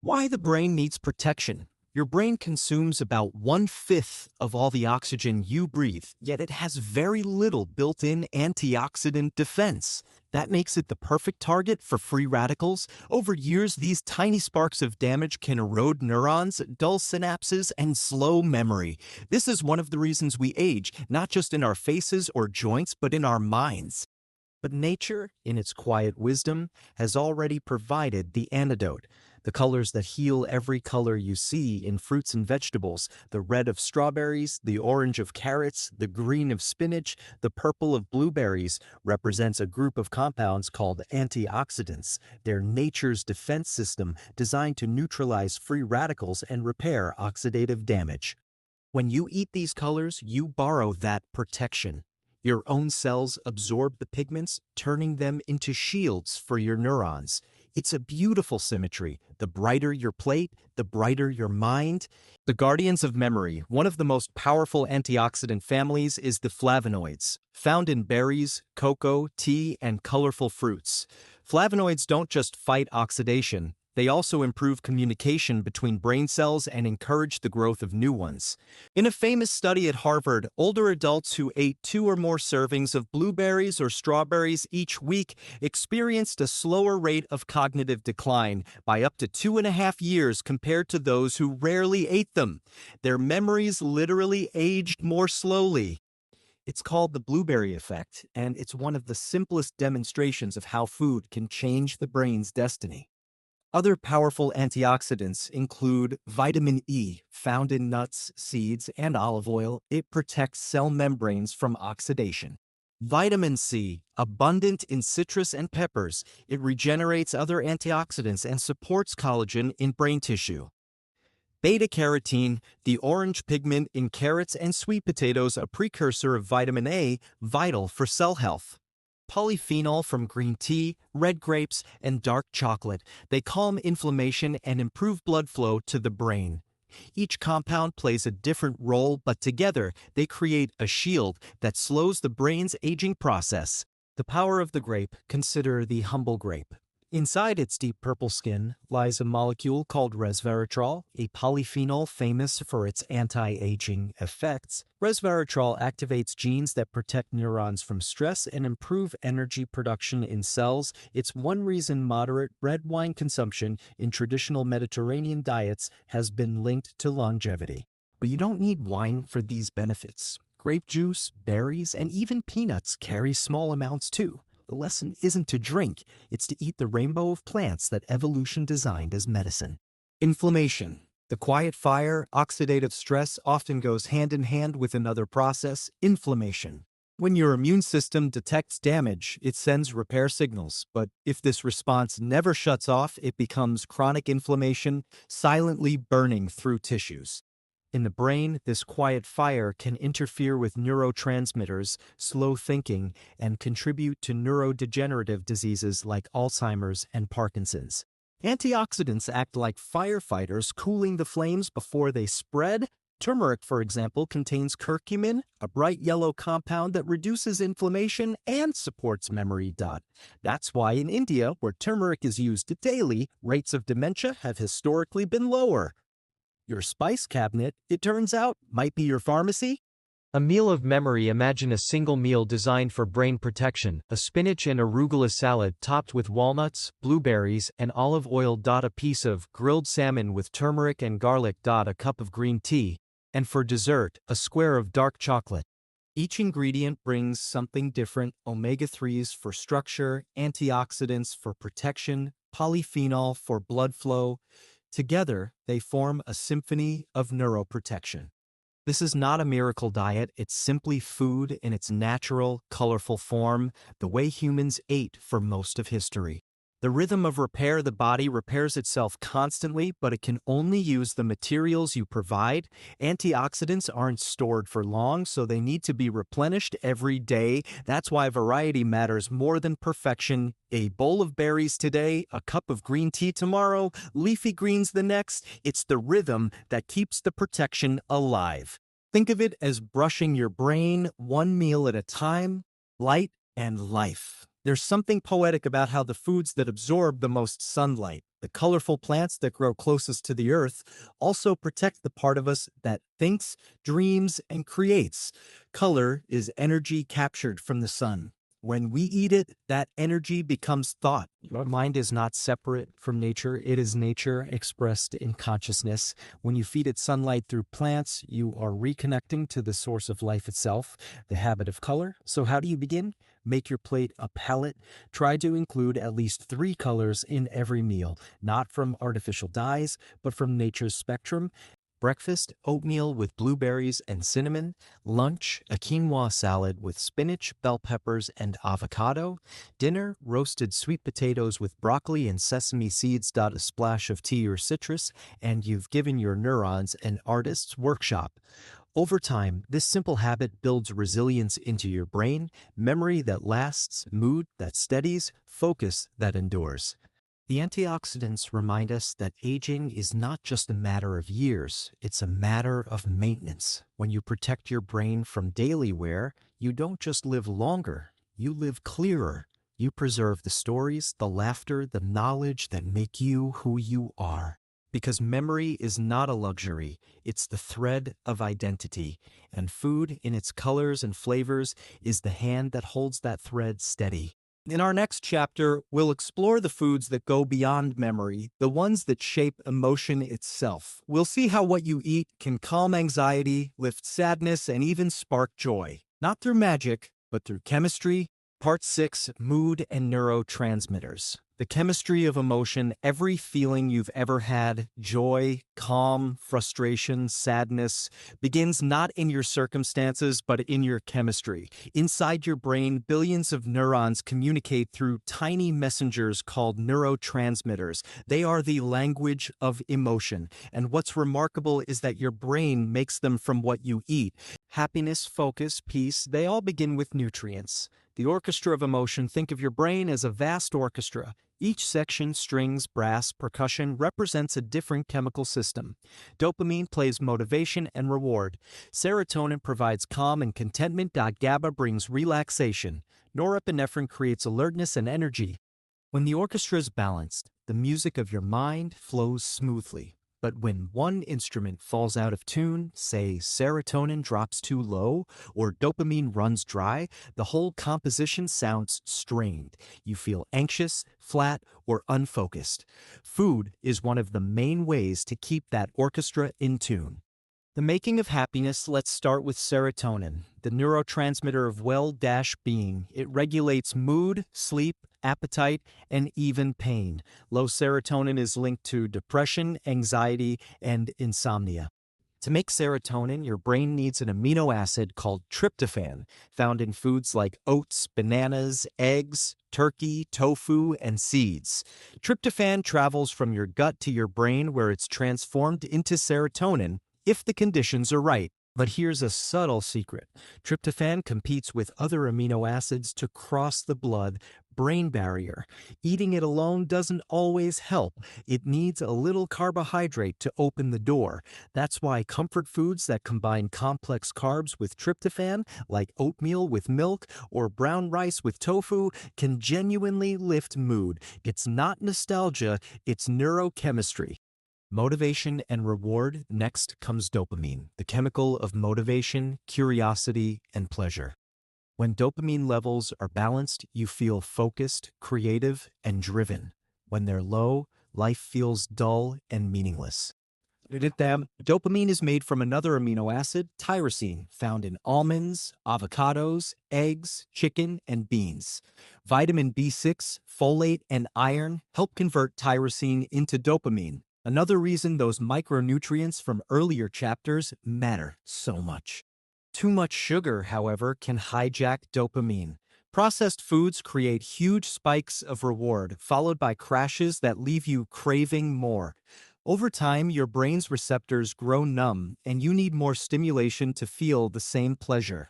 Why the brain needs protection? Your brain consumes about 1/5 of all the oxygen you breathe, yet it has very little built-in antioxidant defense. That makes it the perfect target for free radicals. Over years, these tiny sparks of damage can erode neurons, dull synapses, and slow memory. This is one of the reasons we age, not just in our faces or joints, but in our minds. But nature, in its quiet wisdom, has already provided the antidote. The colors that heal every color you see in fruits and vegetables, the red of strawberries, the orange of carrots, the green of spinach, the purple of blueberries, represents a group of compounds called antioxidants. They're nature's defense system designed to neutralize free radicals and repair oxidative damage. When you eat these colors, you borrow that protection. Your own cells absorb the pigments, turning them into shields for your neurons. It's a beautiful symmetry. The brighter your plate, the brighter your mind. The guardians of memory, one of the most powerful antioxidant families, is the flavonoids, found in berries, cocoa, tea, and colorful fruits. Flavonoids don't just fight oxidation, they also improve communication between brain cells and encourage the growth of new ones. In a famous study at Harvard, older adults who ate 2 or more servings of blueberries or strawberries each week experienced a slower rate of cognitive decline by up to 2.5 years compared to those who rarely ate them. Their memories literally aged more slowly. It's called the blueberry effect, and it's one of the simplest demonstrations of how food can change the brain's destiny. Other powerful antioxidants include vitamin E, found in nuts, seeds, and olive oil. It protects cell membranes from oxidation. Vitamin C, abundant in citrus and peppers. It regenerates other antioxidants and supports collagen in brain tissue. Beta-carotene, the orange pigment in carrots and sweet potatoes, a precursor of vitamin A, vital for cell health. Polyphenol from green tea, red grapes, and dark chocolate. They calm inflammation and improve blood flow to the brain. Each compound plays a different role, but together they create a shield that slows the brain's aging process. The power of the grape. Consider the humble grape. Inside its deep purple skin lies a molecule called resveratrol, a polyphenol famous for its anti-aging effects. Resveratrol activates genes that protect neurons from stress and improve energy production in cells. It's one reason moderate red wine consumption in traditional Mediterranean diets has been linked to longevity. But you don't need wine for these benefits. Grape juice, berries, and even peanuts carry small amounts too. The lesson isn't to drink, it's to eat the rainbow of plants that evolution designed as medicine. Inflammation. The quiet fire, oxidative stress, often goes hand in hand with another process, inflammation. When your immune system detects damage, it sends repair signals, but if this response never shuts off, it becomes chronic inflammation, silently burning through tissues. In the brain, this quiet fire can interfere with neurotransmitters, slow thinking, and contribute to neurodegenerative diseases like Alzheimer's and Parkinson's. Antioxidants act like firefighters, cooling the flames before they spread. Turmeric, for example, contains curcumin, a bright yellow compound that reduces inflammation and supports memory. That's why in India, where turmeric is used daily, rates of dementia have historically been lower. Your spice cabinet, it turns out, might be your pharmacy. A meal of memory. Imagine a single meal designed for brain protection, a spinach and arugula salad topped with walnuts, blueberries, and olive oil. A piece of grilled salmon with turmeric and garlic. A cup of green tea. And for dessert, a square of dark chocolate. Each ingredient brings something different: omega-3s for structure, antioxidants for protection, polyphenol for blood flow. Together, they form a symphony of neuroprotection. This is not a miracle diet, it's simply food in its natural, colorful form, the way humans ate for most of history. The rhythm of repair, the body repairs itself constantly, but it can only use the materials you provide. Antioxidants aren't stored for long, so they need to be replenished every day. That's why variety matters more than perfection. A bowl of berries today, a cup of green tea tomorrow, leafy greens the next. It's the rhythm that keeps the protection alive. Think of it as brushing your brain one meal at a time, light and life. There's something poetic about how the foods that absorb the most sunlight, the colorful plants that grow closest to the earth, also protect the part of us that thinks, dreams, and creates. Color is energy captured from the sun. When we eat it, that energy becomes thought. Your mind is not separate from nature. It is nature expressed in consciousness. When you feed it sunlight through plants, you are reconnecting to the source of life itself, the habit of color. So how do you begin? Make your plate a palette. Try to include at least 3 colors in every meal, not from artificial dyes, but from nature's spectrum. Breakfast, oatmeal with blueberries and cinnamon. Lunch, a quinoa salad with spinach, bell peppers, and avocado. Dinner, roasted sweet potatoes with broccoli and sesame seeds. A splash of tea or citrus, and you've given your neurons an artist's workshop. Over time, this simple habit builds resilience into your brain, memory that lasts, mood that steadies, focus that endures. The antioxidants remind us that aging is not just a matter of years, it's a matter of maintenance. When you protect your brain from daily wear, you don't just live longer, you live clearer. You preserve the stories, the laughter, the knowledge that make you who you are. Because memory is not a luxury, it's the thread of identity, and food in its colors and flavors is the hand that holds that thread steady. In our next chapter, we'll explore the foods that go beyond memory, the ones that shape emotion itself. We'll see how what you eat can calm anxiety, lift sadness, and even spark joy. Not through magic, but through chemistry. Part 6, Mood and Neurotransmitters. The chemistry of emotion, every feeling you've ever had, joy, calm, frustration, sadness, begins not in your circumstances, but in your chemistry. Inside your brain, billions of neurons communicate through tiny messengers called neurotransmitters. They are the language of emotion. And what's remarkable is that your brain makes them from what you eat. Happiness, focus, peace, they all begin with nutrients. The orchestra of emotion, think of your brain as a vast orchestra. Each section, strings, brass, percussion, represents a different chemical system. Dopamine plays motivation and reward. Serotonin provides calm and contentment. GABA brings relaxation. Norepinephrine creates alertness and energy. When the orchestra is balanced, the music of your mind flows smoothly. But when one instrument falls out of tune, say serotonin drops too low or dopamine runs dry, the whole composition sounds strained. You feel anxious, flat, or unfocused. Food is one of the main ways to keep that orchestra in tune. The making of happiness, let's start with serotonin, the neurotransmitter of well-being. It regulates mood, sleep, appetite, and even pain. Low serotonin is linked to depression, anxiety, and insomnia. To make serotonin, your brain needs an amino acid called tryptophan, found in foods like oats, bananas, eggs, turkey, tofu, and seeds. Tryptophan travels from your gut to your brain where it's transformed into serotonin if the conditions are right. But here's a subtle secret. Tryptophan competes with other amino acids to cross the blood-brain barrier. Eating it alone doesn't always help. It needs a little carbohydrate to open the door. That's why comfort foods that combine complex carbs with tryptophan, like oatmeal with milk or brown rice with tofu, can genuinely lift mood. It's not nostalgia, it's neurochemistry. Motivation and reward. Next comes dopamine, the chemical of motivation, curiosity, and pleasure. When dopamine levels are balanced, you feel focused, creative, and driven. When they're low, life feels dull and meaningless. Dopamine is made from another amino acid, tyrosine, found in almonds, avocados, eggs, chicken, and beans. Vitamin B6, folate, and iron help convert tyrosine into dopamine. Another reason those micronutrients from earlier chapters matter so much. Too much sugar, however, can hijack dopamine. Processed foods create huge spikes of reward, followed by crashes that leave you craving more. Over time, your brain's receptors grow numb, and you need more stimulation to feel the same pleasure.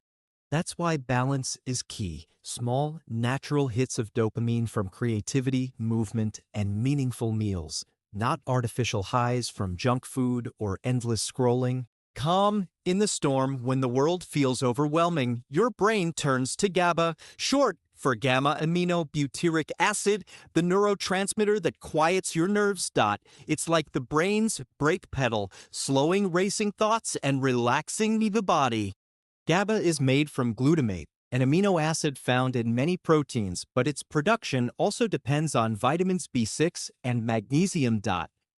That's why balance is key. Small, natural hits of dopamine from creativity, movement, and meaningful meals, not artificial highs from junk food or endless scrolling. Calm in the storm when the world feels overwhelming, your brain turns to GABA, short for gamma aminobutyric acid, the neurotransmitter that quiets your nerves. It's like the brain's brake pedal, slowing racing thoughts and relaxing the body. GABA is made from glutamate, an amino acid found in many proteins, but its production also depends on vitamins B6 and magnesium.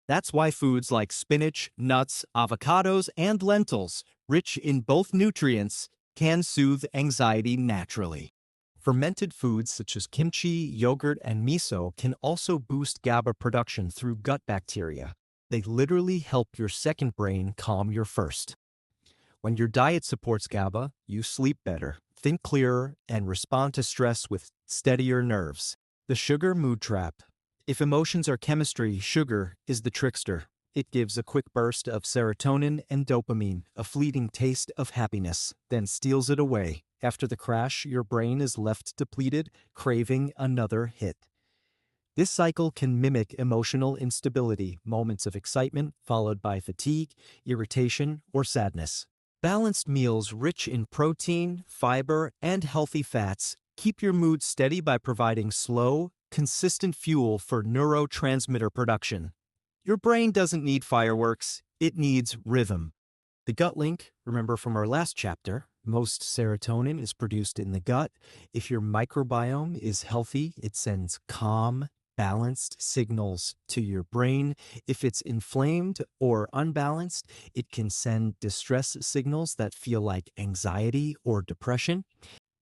That's why foods like spinach, nuts, avocados, and lentils, rich in both nutrients, can soothe anxiety naturally. Fermented foods such as kimchi, yogurt, and miso can also boost GABA production through gut bacteria. They literally help your second brain calm your first. When your diet supports GABA, you sleep better, think clearer, and respond to stress with steadier nerves. The sugar mood trap. If emotions are chemistry, sugar is the trickster. It gives a quick burst of serotonin and dopamine, a fleeting taste of happiness, then steals it away. After the crash, your brain is left depleted, craving another hit. This cycle can mimic emotional instability, moments of excitement followed by fatigue, irritation, or sadness. Balanced meals rich in protein, fiber, and healthy fats keep your mood steady by providing slow, consistent fuel for neurotransmitter production. Your brain doesn't need fireworks, it needs rhythm. The gut link, remember from our last chapter, most serotonin is produced in the gut. If your microbiome is healthy, it sends calm, balanced signals to your brain. If it's inflamed or unbalanced, it can send distress signals that feel like anxiety or depression.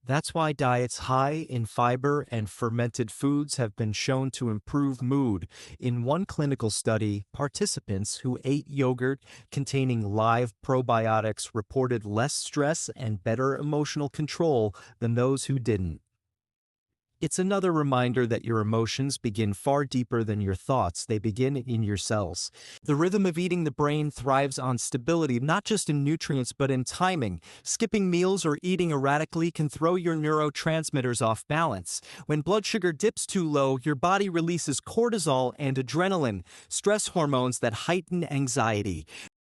That's why diets high in fiber and fermented foods have been shown to improve mood. In one clinical study, participants who ate yogurt containing live probiotics reported less stress and better emotional control than those who didn't. It's another reminder that your emotions begin far deeper than your thoughts. They begin in your cells. The rhythm of eating the brain thrives on stability, not just in nutrients, but in timing. Skipping meals or eating erratically can throw your neurotransmitters off balance. When blood sugar dips too low, your body releases cortisol and adrenaline, stress hormones that heighten anxiety.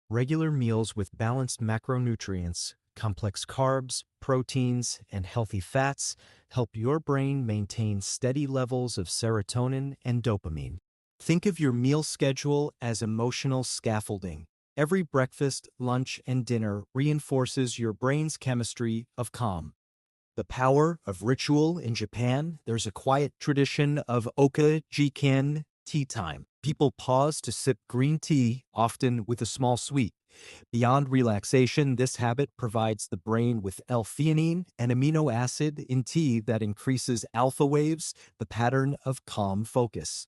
Regular meals with balanced macronutrients, complex carbs, proteins, and healthy fats help your brain maintain steady levels of serotonin and dopamine. Think of your meal schedule as emotional scaffolding. Every breakfast, lunch, and dinner reinforces your brain's chemistry of calm. The power of ritual in Japan, there's a quiet tradition of okajiken tea time. People pause to sip green tea, often with a small sweet. Beyond relaxation, this habit provides the brain with L-theanine, an amino acid in tea that increases alpha waves, the pattern of calm focus.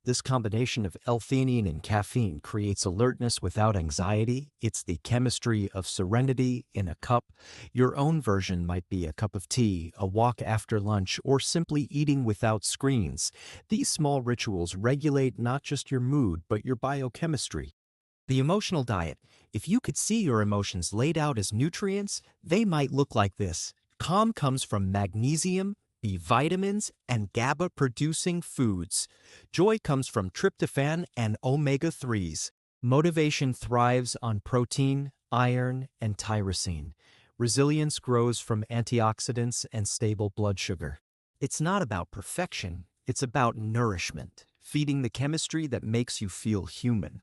This combination of L-theanine and caffeine creates alertness without anxiety. It's the chemistry of serenity in a cup. Your own version might be a cup of tea, a walk after lunch, or simply eating without screens. These small rituals regulate not just your mood, but your biochemistry. The emotional diet. If you could see your emotions laid out as nutrients, they might look like this. Calm comes from magnesium, B vitamins, and GABA-producing foods. Joy comes from tryptophan and omega-3s. Motivation thrives on protein, iron, and tyrosine. Resilience grows from antioxidants and stable blood sugar. It's not about perfection, it's about nourishment, feeding the chemistry that makes you feel human.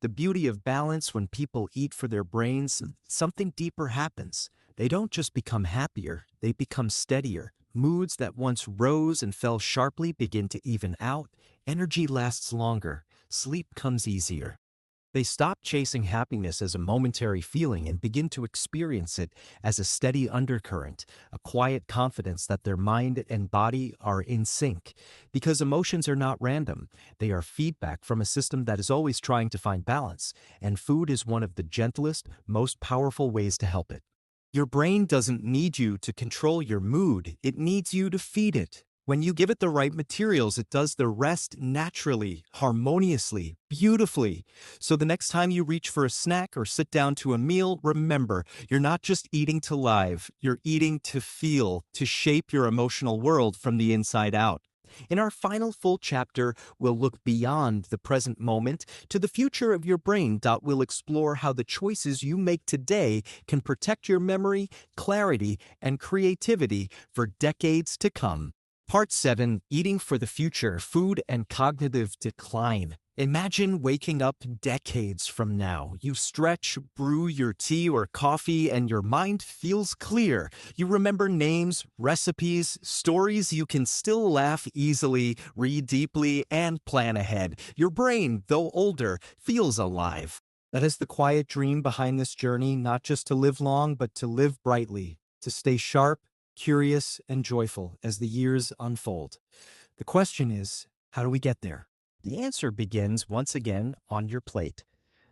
The beauty of balance: when people eat for their brains, something deeper happens. They don't just become happier, they become steadier. Moods that once rose and fell sharply begin to even out. Energy lasts longer. Sleep comes easier. They stop chasing happiness as a momentary feeling and begin to experience it as a steady undercurrent, a quiet confidence that their mind and body are in sync. Because emotions are not random, they are feedback from a system that is always trying to find balance, and food is one of the gentlest, most powerful ways to help it. Your brain doesn't need you to control your mood, it needs you to feed it. When you give it the right materials, it does the rest naturally, harmoniously, beautifully. So the next time you reach for a snack or sit down to a meal, remember, you're not just eating to live, you're eating to feel, to shape your emotional world from the inside out. In our final full chapter, we'll look beyond the present moment to the future of your brain. We'll explore how the choices you make today can protect your memory, clarity, and creativity for decades to come. Part 7, Eating for the Future, Food and Cognitive Decline. Imagine waking up decades from now. You stretch, brew your tea or coffee, and your mind feels clear. You remember names, recipes, stories. You can still laugh easily, read deeply, and plan ahead. Your brain, though older, feels alive. That is the quiet dream behind this journey, not just to live long, but to live brightly, to stay sharp, curious, and joyful as the years unfold. The question is, how do we get there? The answer begins once again on your plate.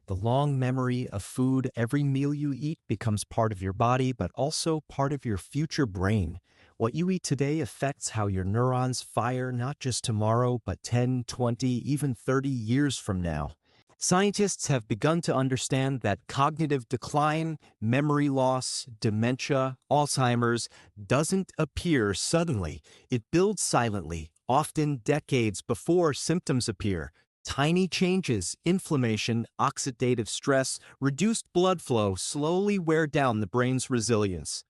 The long memory of food, every meal you eat becomes part of your body, but also part of your future brain. What you eat today affects how your neurons fire not just tomorrow, but 10, 20, even 30 years from now. Scientists have begun to understand that cognitive decline, memory loss, dementia, Alzheimer's doesn't appear suddenly. It builds silently, often decades before symptoms appear. Tiny changes, inflammation, oxidative stress, reduced blood flow slowly wear down the brain's resilience.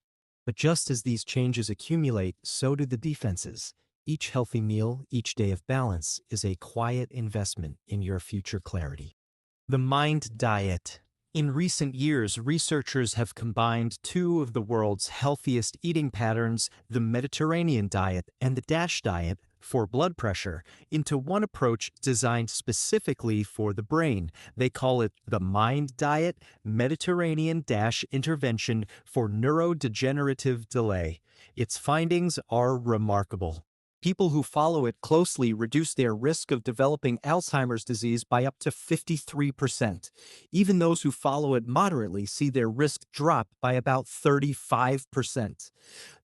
But just as these changes accumulate, so do the defenses. Each healthy meal, each day of balance, is a quiet investment in your future clarity. The Mind Diet. In recent years, researchers have combined two of the world's healthiest eating patterns, the Mediterranean diet and the DASH diet, for blood pressure, into one approach designed specifically for the brain. They call it the Mind Diet Mediterranean Dash Intervention for Neurodegenerative Delay. Its findings are remarkable. People who follow it closely reduce their risk of developing Alzheimer's disease by up to 53%. Even those who follow it moderately see their risk drop by about 35%.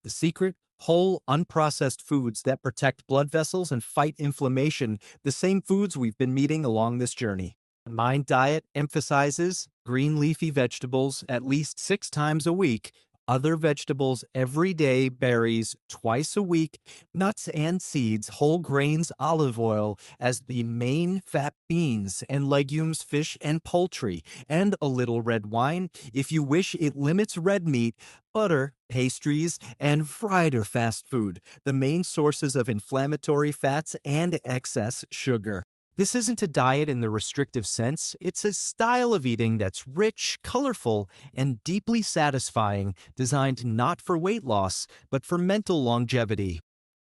The secret? Whole, unprocessed foods that protect blood vessels and fight inflammation, the same foods we've been meeting along this journey. Mind Diet emphasizes green leafy vegetables at least 6 times a week, other vegetables every day, berries twice a week, nuts and seeds, whole grains, olive oil as the main fat, beans and legumes, fish and poultry, and a little red wine. If you wish, it limits red meat, butter, pastries, and fried or fast food, the main sources of inflammatory fats and excess sugar. This isn't a diet in the restrictive sense, it's a style of eating that's rich, colorful, and deeply satisfying, designed not for weight loss, but for mental longevity.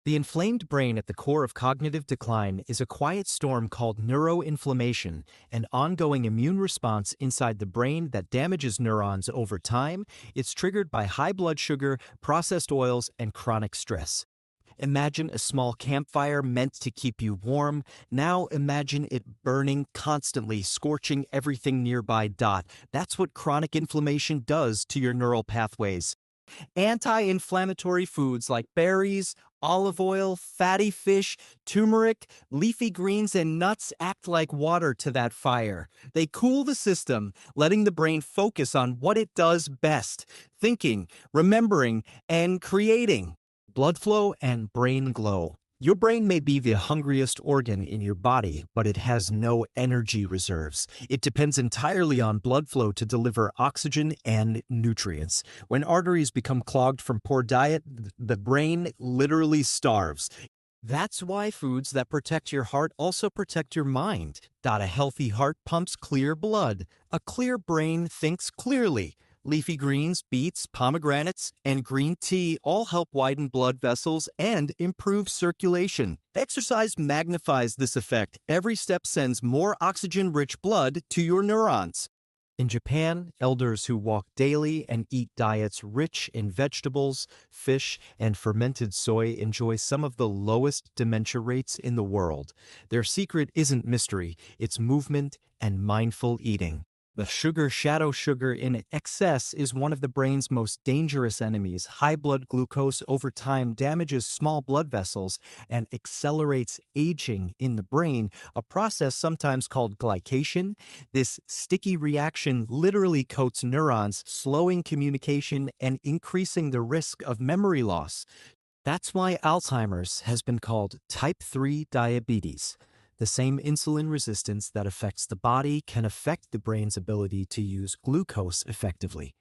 The inflamed brain at the core of cognitive decline is a quiet storm called neuroinflammation, an ongoing immune response inside the brain that damages neurons over time. It's triggered by high blood sugar, processed oils, and chronic stress. Imagine a small campfire meant to keep you warm. Now imagine it burning constantly, scorching everything nearby. That's what chronic inflammation does to your neural pathways. Anti-inflammatory foods like berries, olive oil, fatty fish, turmeric, leafy greens, and nuts act like water to that fire. They cool the system, letting the brain focus on what it does best: thinking, remembering, and creating. Blood flow and brain glow. Your brain may be the hungriest organ in your body, but it has no energy reserves. It depends entirely on blood flow to deliver oxygen and nutrients. When arteries become clogged from poor diet, the brain literally starves. That's why foods that protect your heart also protect your mind. A healthy heart pumps clear blood. A clear brain thinks clearly. Leafy greens, beets, pomegranates, and green tea all help widen blood vessels and improve circulation. Exercise magnifies this effect. Every step sends more oxygen-rich blood to your neurons. In Japan, elders who walk daily and eat diets rich in vegetables, fish, and fermented soy enjoy some of the lowest dementia rates in the world. Their secret isn't mystery, it's movement and mindful eating. The shadow sugar in excess is one of the brain's most dangerous enemies. High blood glucose over time damages small blood vessels and accelerates aging in the brain, a process sometimes called glycation. This sticky reaction literally coats neurons, slowing communication and increasing the risk of memory loss. That's why Alzheimer's has been called type 3 diabetes. The same insulin resistance that affects the body can affect the brain's ability to use glucose effectively.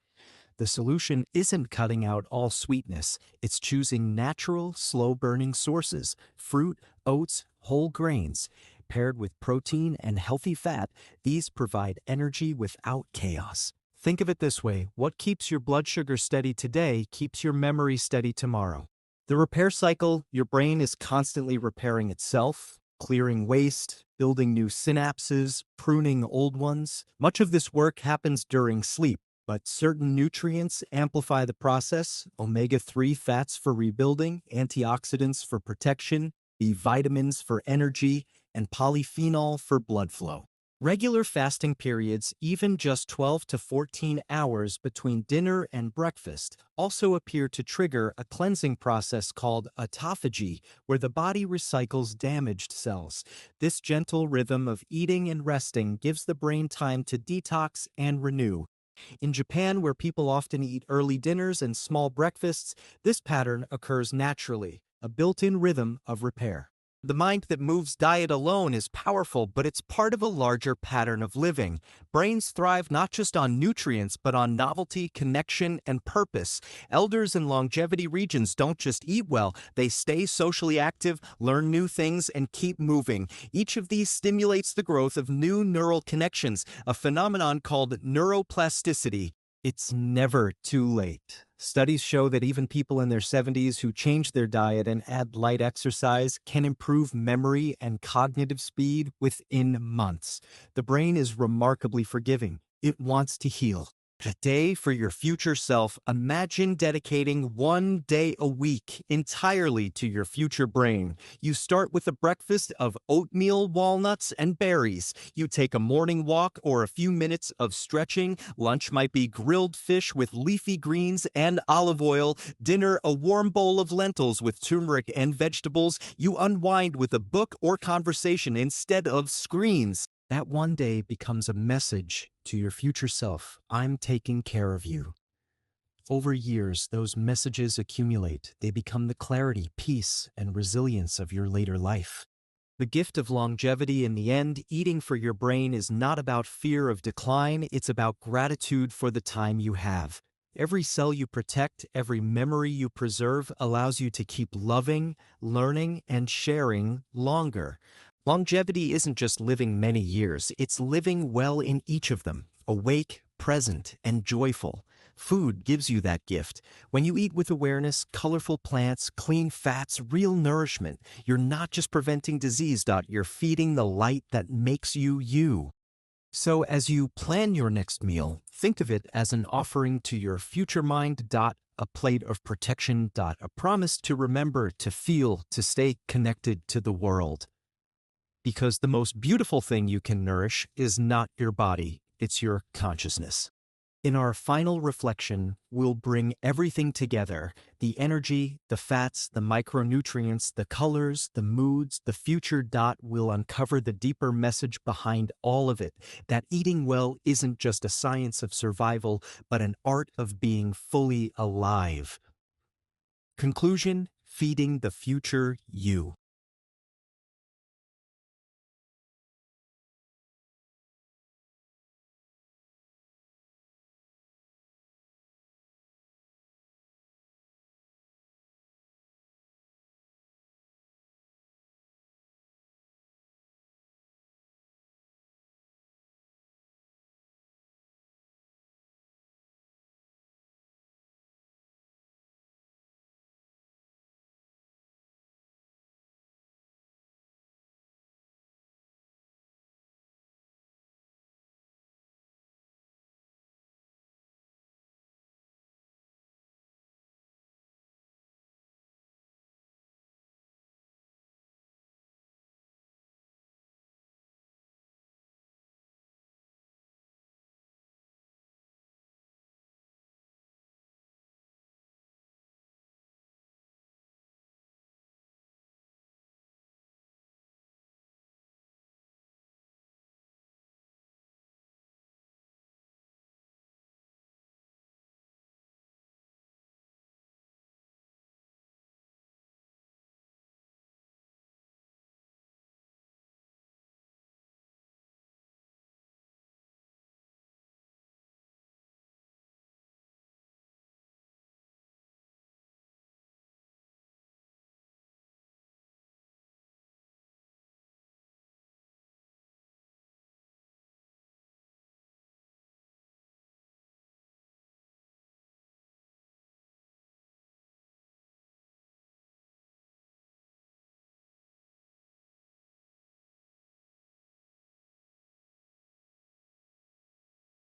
The solution isn't cutting out all sweetness, it's choosing natural, slow-burning sources, fruit, oats, whole grains. Paired with protein and healthy fat, these provide energy without chaos. Think of it this way: what keeps your blood sugar steady today keeps your memory steady tomorrow. The repair cycle: your brain is constantly repairing itself, clearing waste, building new synapses, pruning old ones. Much of this work happens during sleep, but certain nutrients amplify the process: omega-3 fats for rebuilding, antioxidants for protection, B vitamins for energy, and polyphenol for blood flow. Regular fasting periods, even just 12 to 14 hours between dinner and breakfast, also appear to trigger a cleansing process called autophagy, where the body recycles damaged cells. This gentle rhythm of eating and resting gives the brain time to detox and renew. In Japan, where people often eat early dinners and small breakfasts, this pattern occurs naturally, a built-in rhythm of repair. The mind that moves diet alone is powerful, but it's part of a larger pattern of living. Brains thrive not just on nutrients, but on novelty, connection, and purpose. Elders in longevity regions don't just eat well, they stay socially active, learn new things, and keep moving. Each of these stimulates the growth of new neural connections, a phenomenon called neuroplasticity. It's never too late. Studies show that even people in their 70s who change their diet and add light exercise can improve memory and cognitive speed within months. The brain is remarkably forgiving. It wants to heal. Today, for your future self, imagine dedicating 1 day a week entirely to your future brain. You start with a breakfast of oatmeal, walnuts, and berries. You take a morning walk or a few minutes of stretching. Lunch might be grilled fish with leafy greens and olive oil. Dinner, a warm bowl of lentils with turmeric and vegetables. You unwind with a book or conversation instead of screens. That 1 day becomes a message to your future self: I'm taking care of you. Over years, those messages accumulate. They become the clarity, peace, and resilience of your later life. The gift of longevity: in the end, eating for your brain is not about fear of decline, it's about gratitude for the time you have. Every cell you protect, every memory you preserve allows you to keep loving, learning, and sharing longer. Longevity isn't just living many years, it's living well in each of them, awake, present, and joyful. Food gives you that gift. When you eat with awareness, colorful plants, clean fats, real nourishment, you're not just preventing disease. You're feeding the light that makes you you. So as you plan your next meal, think of it as an offering to your future mind. A plate of protection. A promise to remember, to feel, to stay connected to the world. Because the most beautiful thing you can nourish is not your body, it's your consciousness. In our final reflection, we'll bring everything together: the energy, the fats, the micronutrients, the colors, the moods, the future. We'll uncover the deeper message behind all of it: that eating well isn't just a science of survival, but an art of being fully alive. Conclusion: feeding the future you.